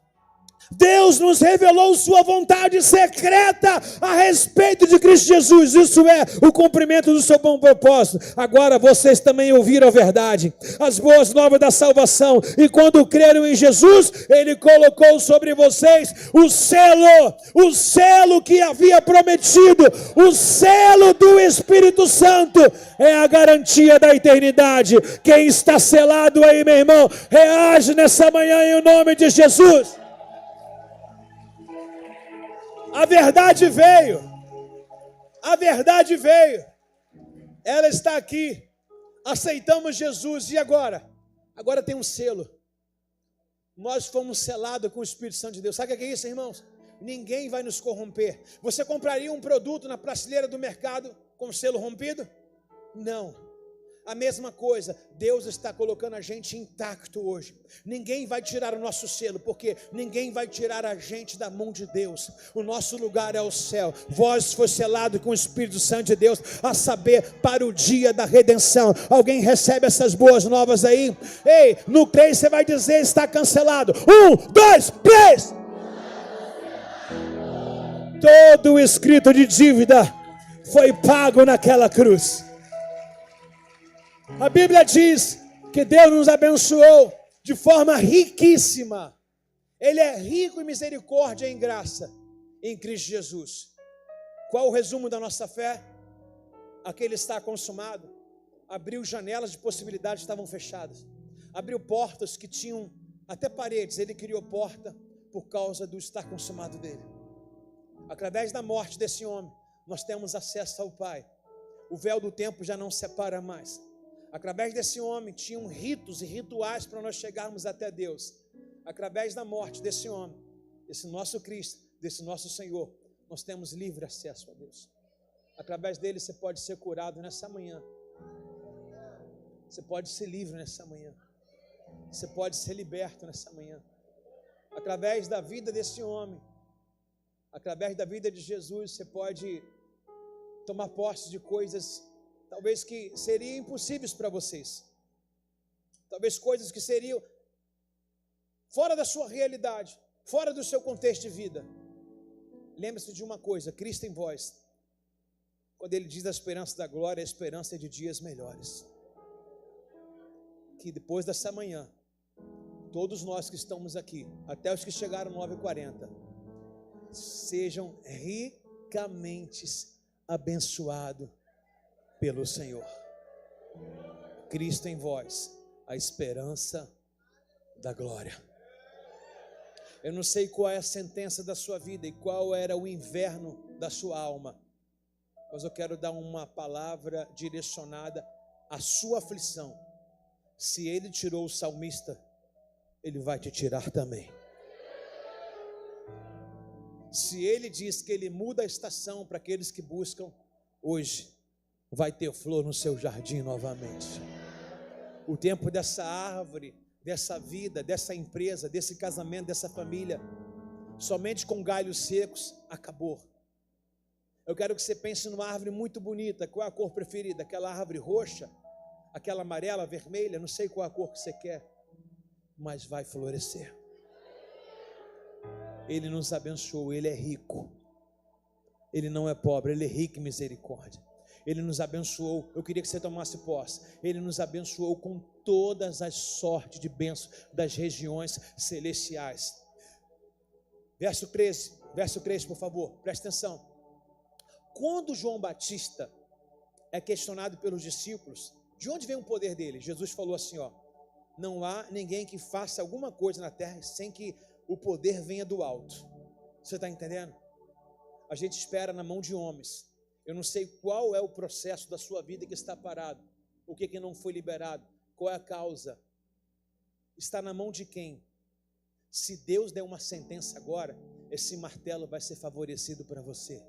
Deus nos revelou sua vontade secreta a respeito de Cristo Jesus. Isso é o cumprimento do seu bom propósito. Agora vocês também ouviram a verdade, as boas novas da salvação, e quando creram em Jesus, ele colocou sobre vocês o selo que havia prometido, o selo do Espírito Santo. É a garantia da eternidade. Quem está selado aí, meu irmão, reage nessa manhã em nome de Jesus. A verdade veio, ela está aqui, aceitamos Jesus, e agora? Agora tem um selo, nós fomos selados com o Espírito Santo de Deus. Sabe o que é isso, irmãos? Ninguém vai nos corromper. Você compraria um produto na prateleira do mercado com selo rompido? Não. A mesma coisa, Deus está colocando a gente intacto hoje. Ninguém vai tirar o nosso selo, porque ninguém vai tirar a gente da mão de Deus. O nosso lugar é o céu. Vós foi selado com o Espírito Santo de Deus, a saber, para o dia da redenção. Alguém recebe essas boas novas aí? Ei, no 3 você vai dizer: está cancelado. 1, 2, 3. Todo o escrito de dívida foi pago naquela cruz. A Bíblia diz que Deus nos abençoou de forma riquíssima. Ele é rico em misericórdia e em graça em Cristo Jesus. Qual o resumo da nossa fé? Aquele está consumado. Abriu janelas de possibilidades que estavam fechadas. Abriu portas que tinham até paredes. Ele criou porta por causa do estar consumado dele. Através da morte desse homem, nós temos acesso ao Pai. O véu do tempo já não separa mais. Através desse homem, tinham ritos e rituais para nós chegarmos até Deus. Através da morte desse homem, desse nosso Cristo, desse nosso Senhor, nós temos livre acesso a Deus. Através dele você pode ser curado nessa manhã. Você pode ser livre nessa manhã. Você pode ser liberto nessa manhã. Através da vida desse homem, através da vida de Jesus, você pode tomar posse de coisas talvez que seriam impossíveis para vocês. Talvez coisas que seriam fora da sua realidade, fora do seu contexto de vida. Lembre-se de uma coisa: Cristo em vós. Quando ele diz a esperança da glória, a esperança é de dias melhores. que depois dessa manhã, todos nós que estamos aqui, até os que chegaram 9h40, sejam ricamente abençoados pelo Senhor. Cristo em vós, a esperança da glória. Eu não sei qual é a sentença da sua vida e qual era o inverno da sua alma, mas eu quero dar uma palavra direcionada à sua aflição. Se Ele tirou o salmista, Ele vai te tirar também. Se Ele diz que Ele muda a estação para aqueles que buscam, hoje vai ter flor no seu jardim novamente. O tempo dessa árvore, dessa vida, dessa empresa, desse casamento, dessa família, somente com galhos secos, acabou. Eu quero que você pense numa árvore muito bonita. Qual é a cor preferida? Aquela árvore roxa? Aquela amarela, vermelha? Não sei qual é a cor que você quer, mas vai florescer. Ele nos abençoou, Ele é rico. Ele não é pobre, Ele é rico em misericórdia. Ele nos abençoou, eu queria que você tomasse posse. Ele nos abençoou com todas as sortes de bênçãos das regiões celestiais. Verso 13, por favor, presta atenção. Quando João Batista é questionado pelos discípulos, de onde vem o poder dele? Jesus falou assim, não há ninguém que faça alguma coisa na terra sem que o poder venha do alto. Você está entendendo? A gente espera na mão de homens. Eu não sei qual é o processo da sua vida que está parado, o que não foi liberado, qual é a causa, está na mão de quem? Se Deus der uma sentença agora, esse martelo vai ser favorecido para você.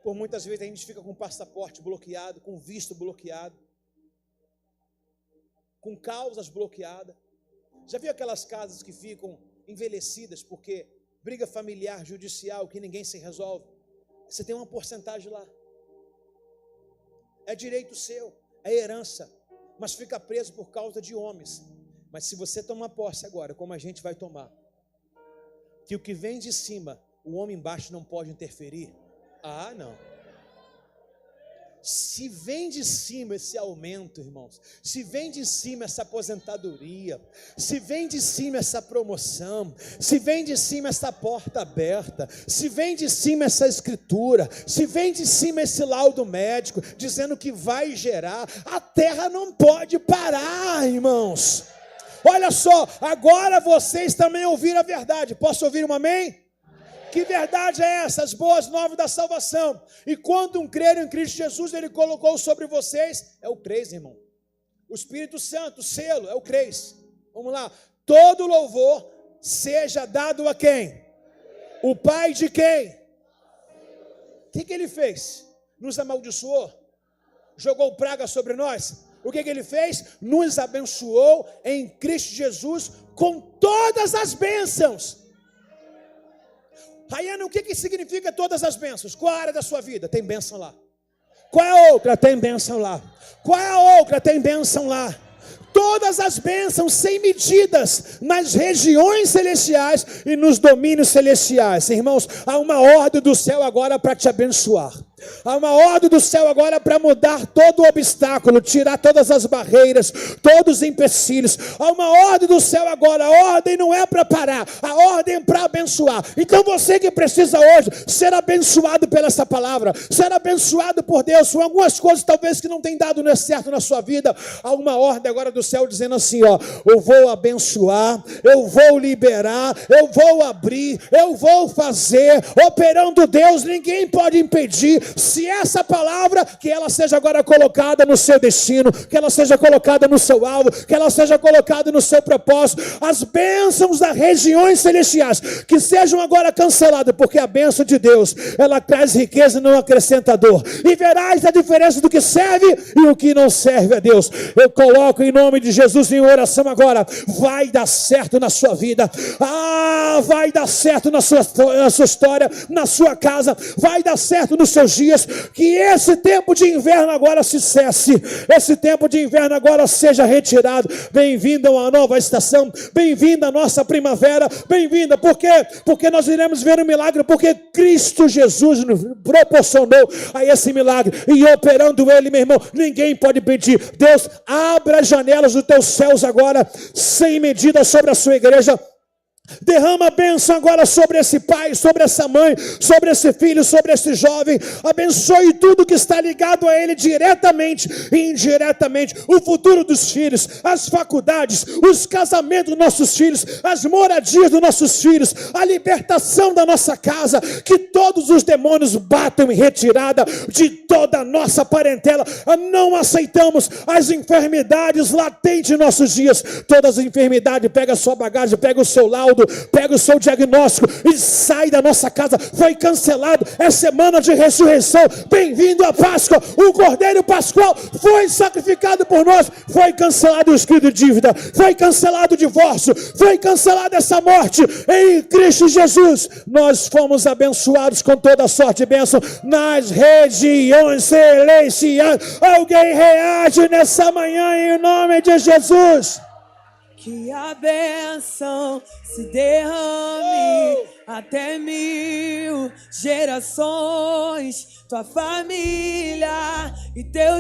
Por muitas vezes a gente fica com o passaporte bloqueado, com o visto bloqueado, com causas bloqueadas. Já viu aquelas casas que ficam envelhecidas porque briga familiar, judicial, que ninguém se resolve? Você tem uma porcentagem lá. É direito seu, é herança, mas fica preso por causa de homens. Mas se você tomar posse agora, como a gente vai tomar, que o que vem de cima, o homem embaixo não pode interferir. Ah, não. Se vem de cima esse aumento, irmãos, se vem de cima essa aposentadoria, se vem de cima essa promoção, se vem de cima essa porta aberta, se vem de cima essa escritura, se vem de cima esse laudo médico, dizendo que vai gerar, a terra não pode parar, irmãos. Olha só, agora vocês também ouviram a verdade. Posso ouvir um amém? Que verdade é essa? As boas novas da salvação. E quando creram em Cristo Jesus, Ele colocou sobre vocês, é o CRES, irmão. O Espírito Santo, o selo, é o CRES. Vamos lá. Todo louvor seja dado a quem? O Pai de quem? O que Ele fez? Nos amaldiçoou? Jogou praga sobre nós? O que Ele fez? Nos abençoou em Cristo Jesus com todas as bênçãos. Rayana, o que significa todas as bênçãos? Qual a área da sua vida? Tem bênção lá. Qual é a outra? Tem bênção lá. Qual é a outra? Tem bênção lá. Todas as bênçãos sem medidas nas regiões celestiais e nos domínios celestiais. Irmãos, há uma ordem do céu agora para te abençoar. Há uma ordem do céu agora para mudar todo o obstáculo, tirar todas as barreiras, todos os empecilhos. Há uma ordem do céu agora. A ordem não é para parar, a ordem é para abençoar. Então você que precisa hoje ser abençoado pela essa palavra, ser abençoado por Deus, com algumas coisas talvez que não tem dado certo na sua vida, há uma ordem agora do céu dizendo assim, eu vou abençoar, eu vou liberar, eu vou abrir, eu vou fazer, operando Deus, ninguém pode impedir. Se essa palavra, que ela seja agora colocada no seu destino, que ela seja colocada no seu alvo, que ela seja colocada no seu propósito, as bênçãos das regiões celestiais, que sejam agora canceladas, porque a bênção de Deus, ela traz riqueza e não acrescenta dor, e verás a diferença do que serve e o que não serve a Deus. Eu coloco em nome de Jesus em oração agora, vai dar certo na sua vida, vai dar certo na sua história, na sua casa, vai dar certo nos seus dias, que esse tempo de inverno agora se cesse, esse tempo de inverno agora seja retirado. Bem-vinda a uma nova estação, bem-vinda a nossa primavera, bem-vinda, por quê? Porque nós iremos ver um milagre, porque Cristo Jesus nos proporcionou a esse milagre, e operando Ele, meu irmão, ninguém pode impedir. Deus, abra a janela janelas dos teus céus agora, sem medida sobre a sua igreja. Derrama a bênção agora sobre esse pai, sobre essa mãe, sobre esse filho, sobre esse jovem. Abençoe tudo que está ligado a ele diretamente e indiretamente. O futuro dos filhos, as faculdades, os casamentos dos nossos filhos, as moradias dos nossos filhos, a libertação da nossa casa. Que todos os demônios batam em retirada de toda a nossa parentela. Não aceitamos as enfermidades latentes em nossos dias. Todas as enfermidades, pega a sua bagagem, pega o seu laudo, pega o seu diagnóstico e sai da nossa casa. Foi cancelado, é semana de ressurreição. Bem-vindo à Páscoa. O Cordeiro Pascual foi sacrificado por nós. Foi cancelado o escrito de dívida, foi cancelado o divórcio, foi cancelada essa morte. Em Cristo Jesus nós fomos abençoados com toda sorte de bênção nas regiões celestiais. Alguém reage nessa manhã em nome de Jesus. Que a bênção se derrame até 1000 gerações, tua família e teus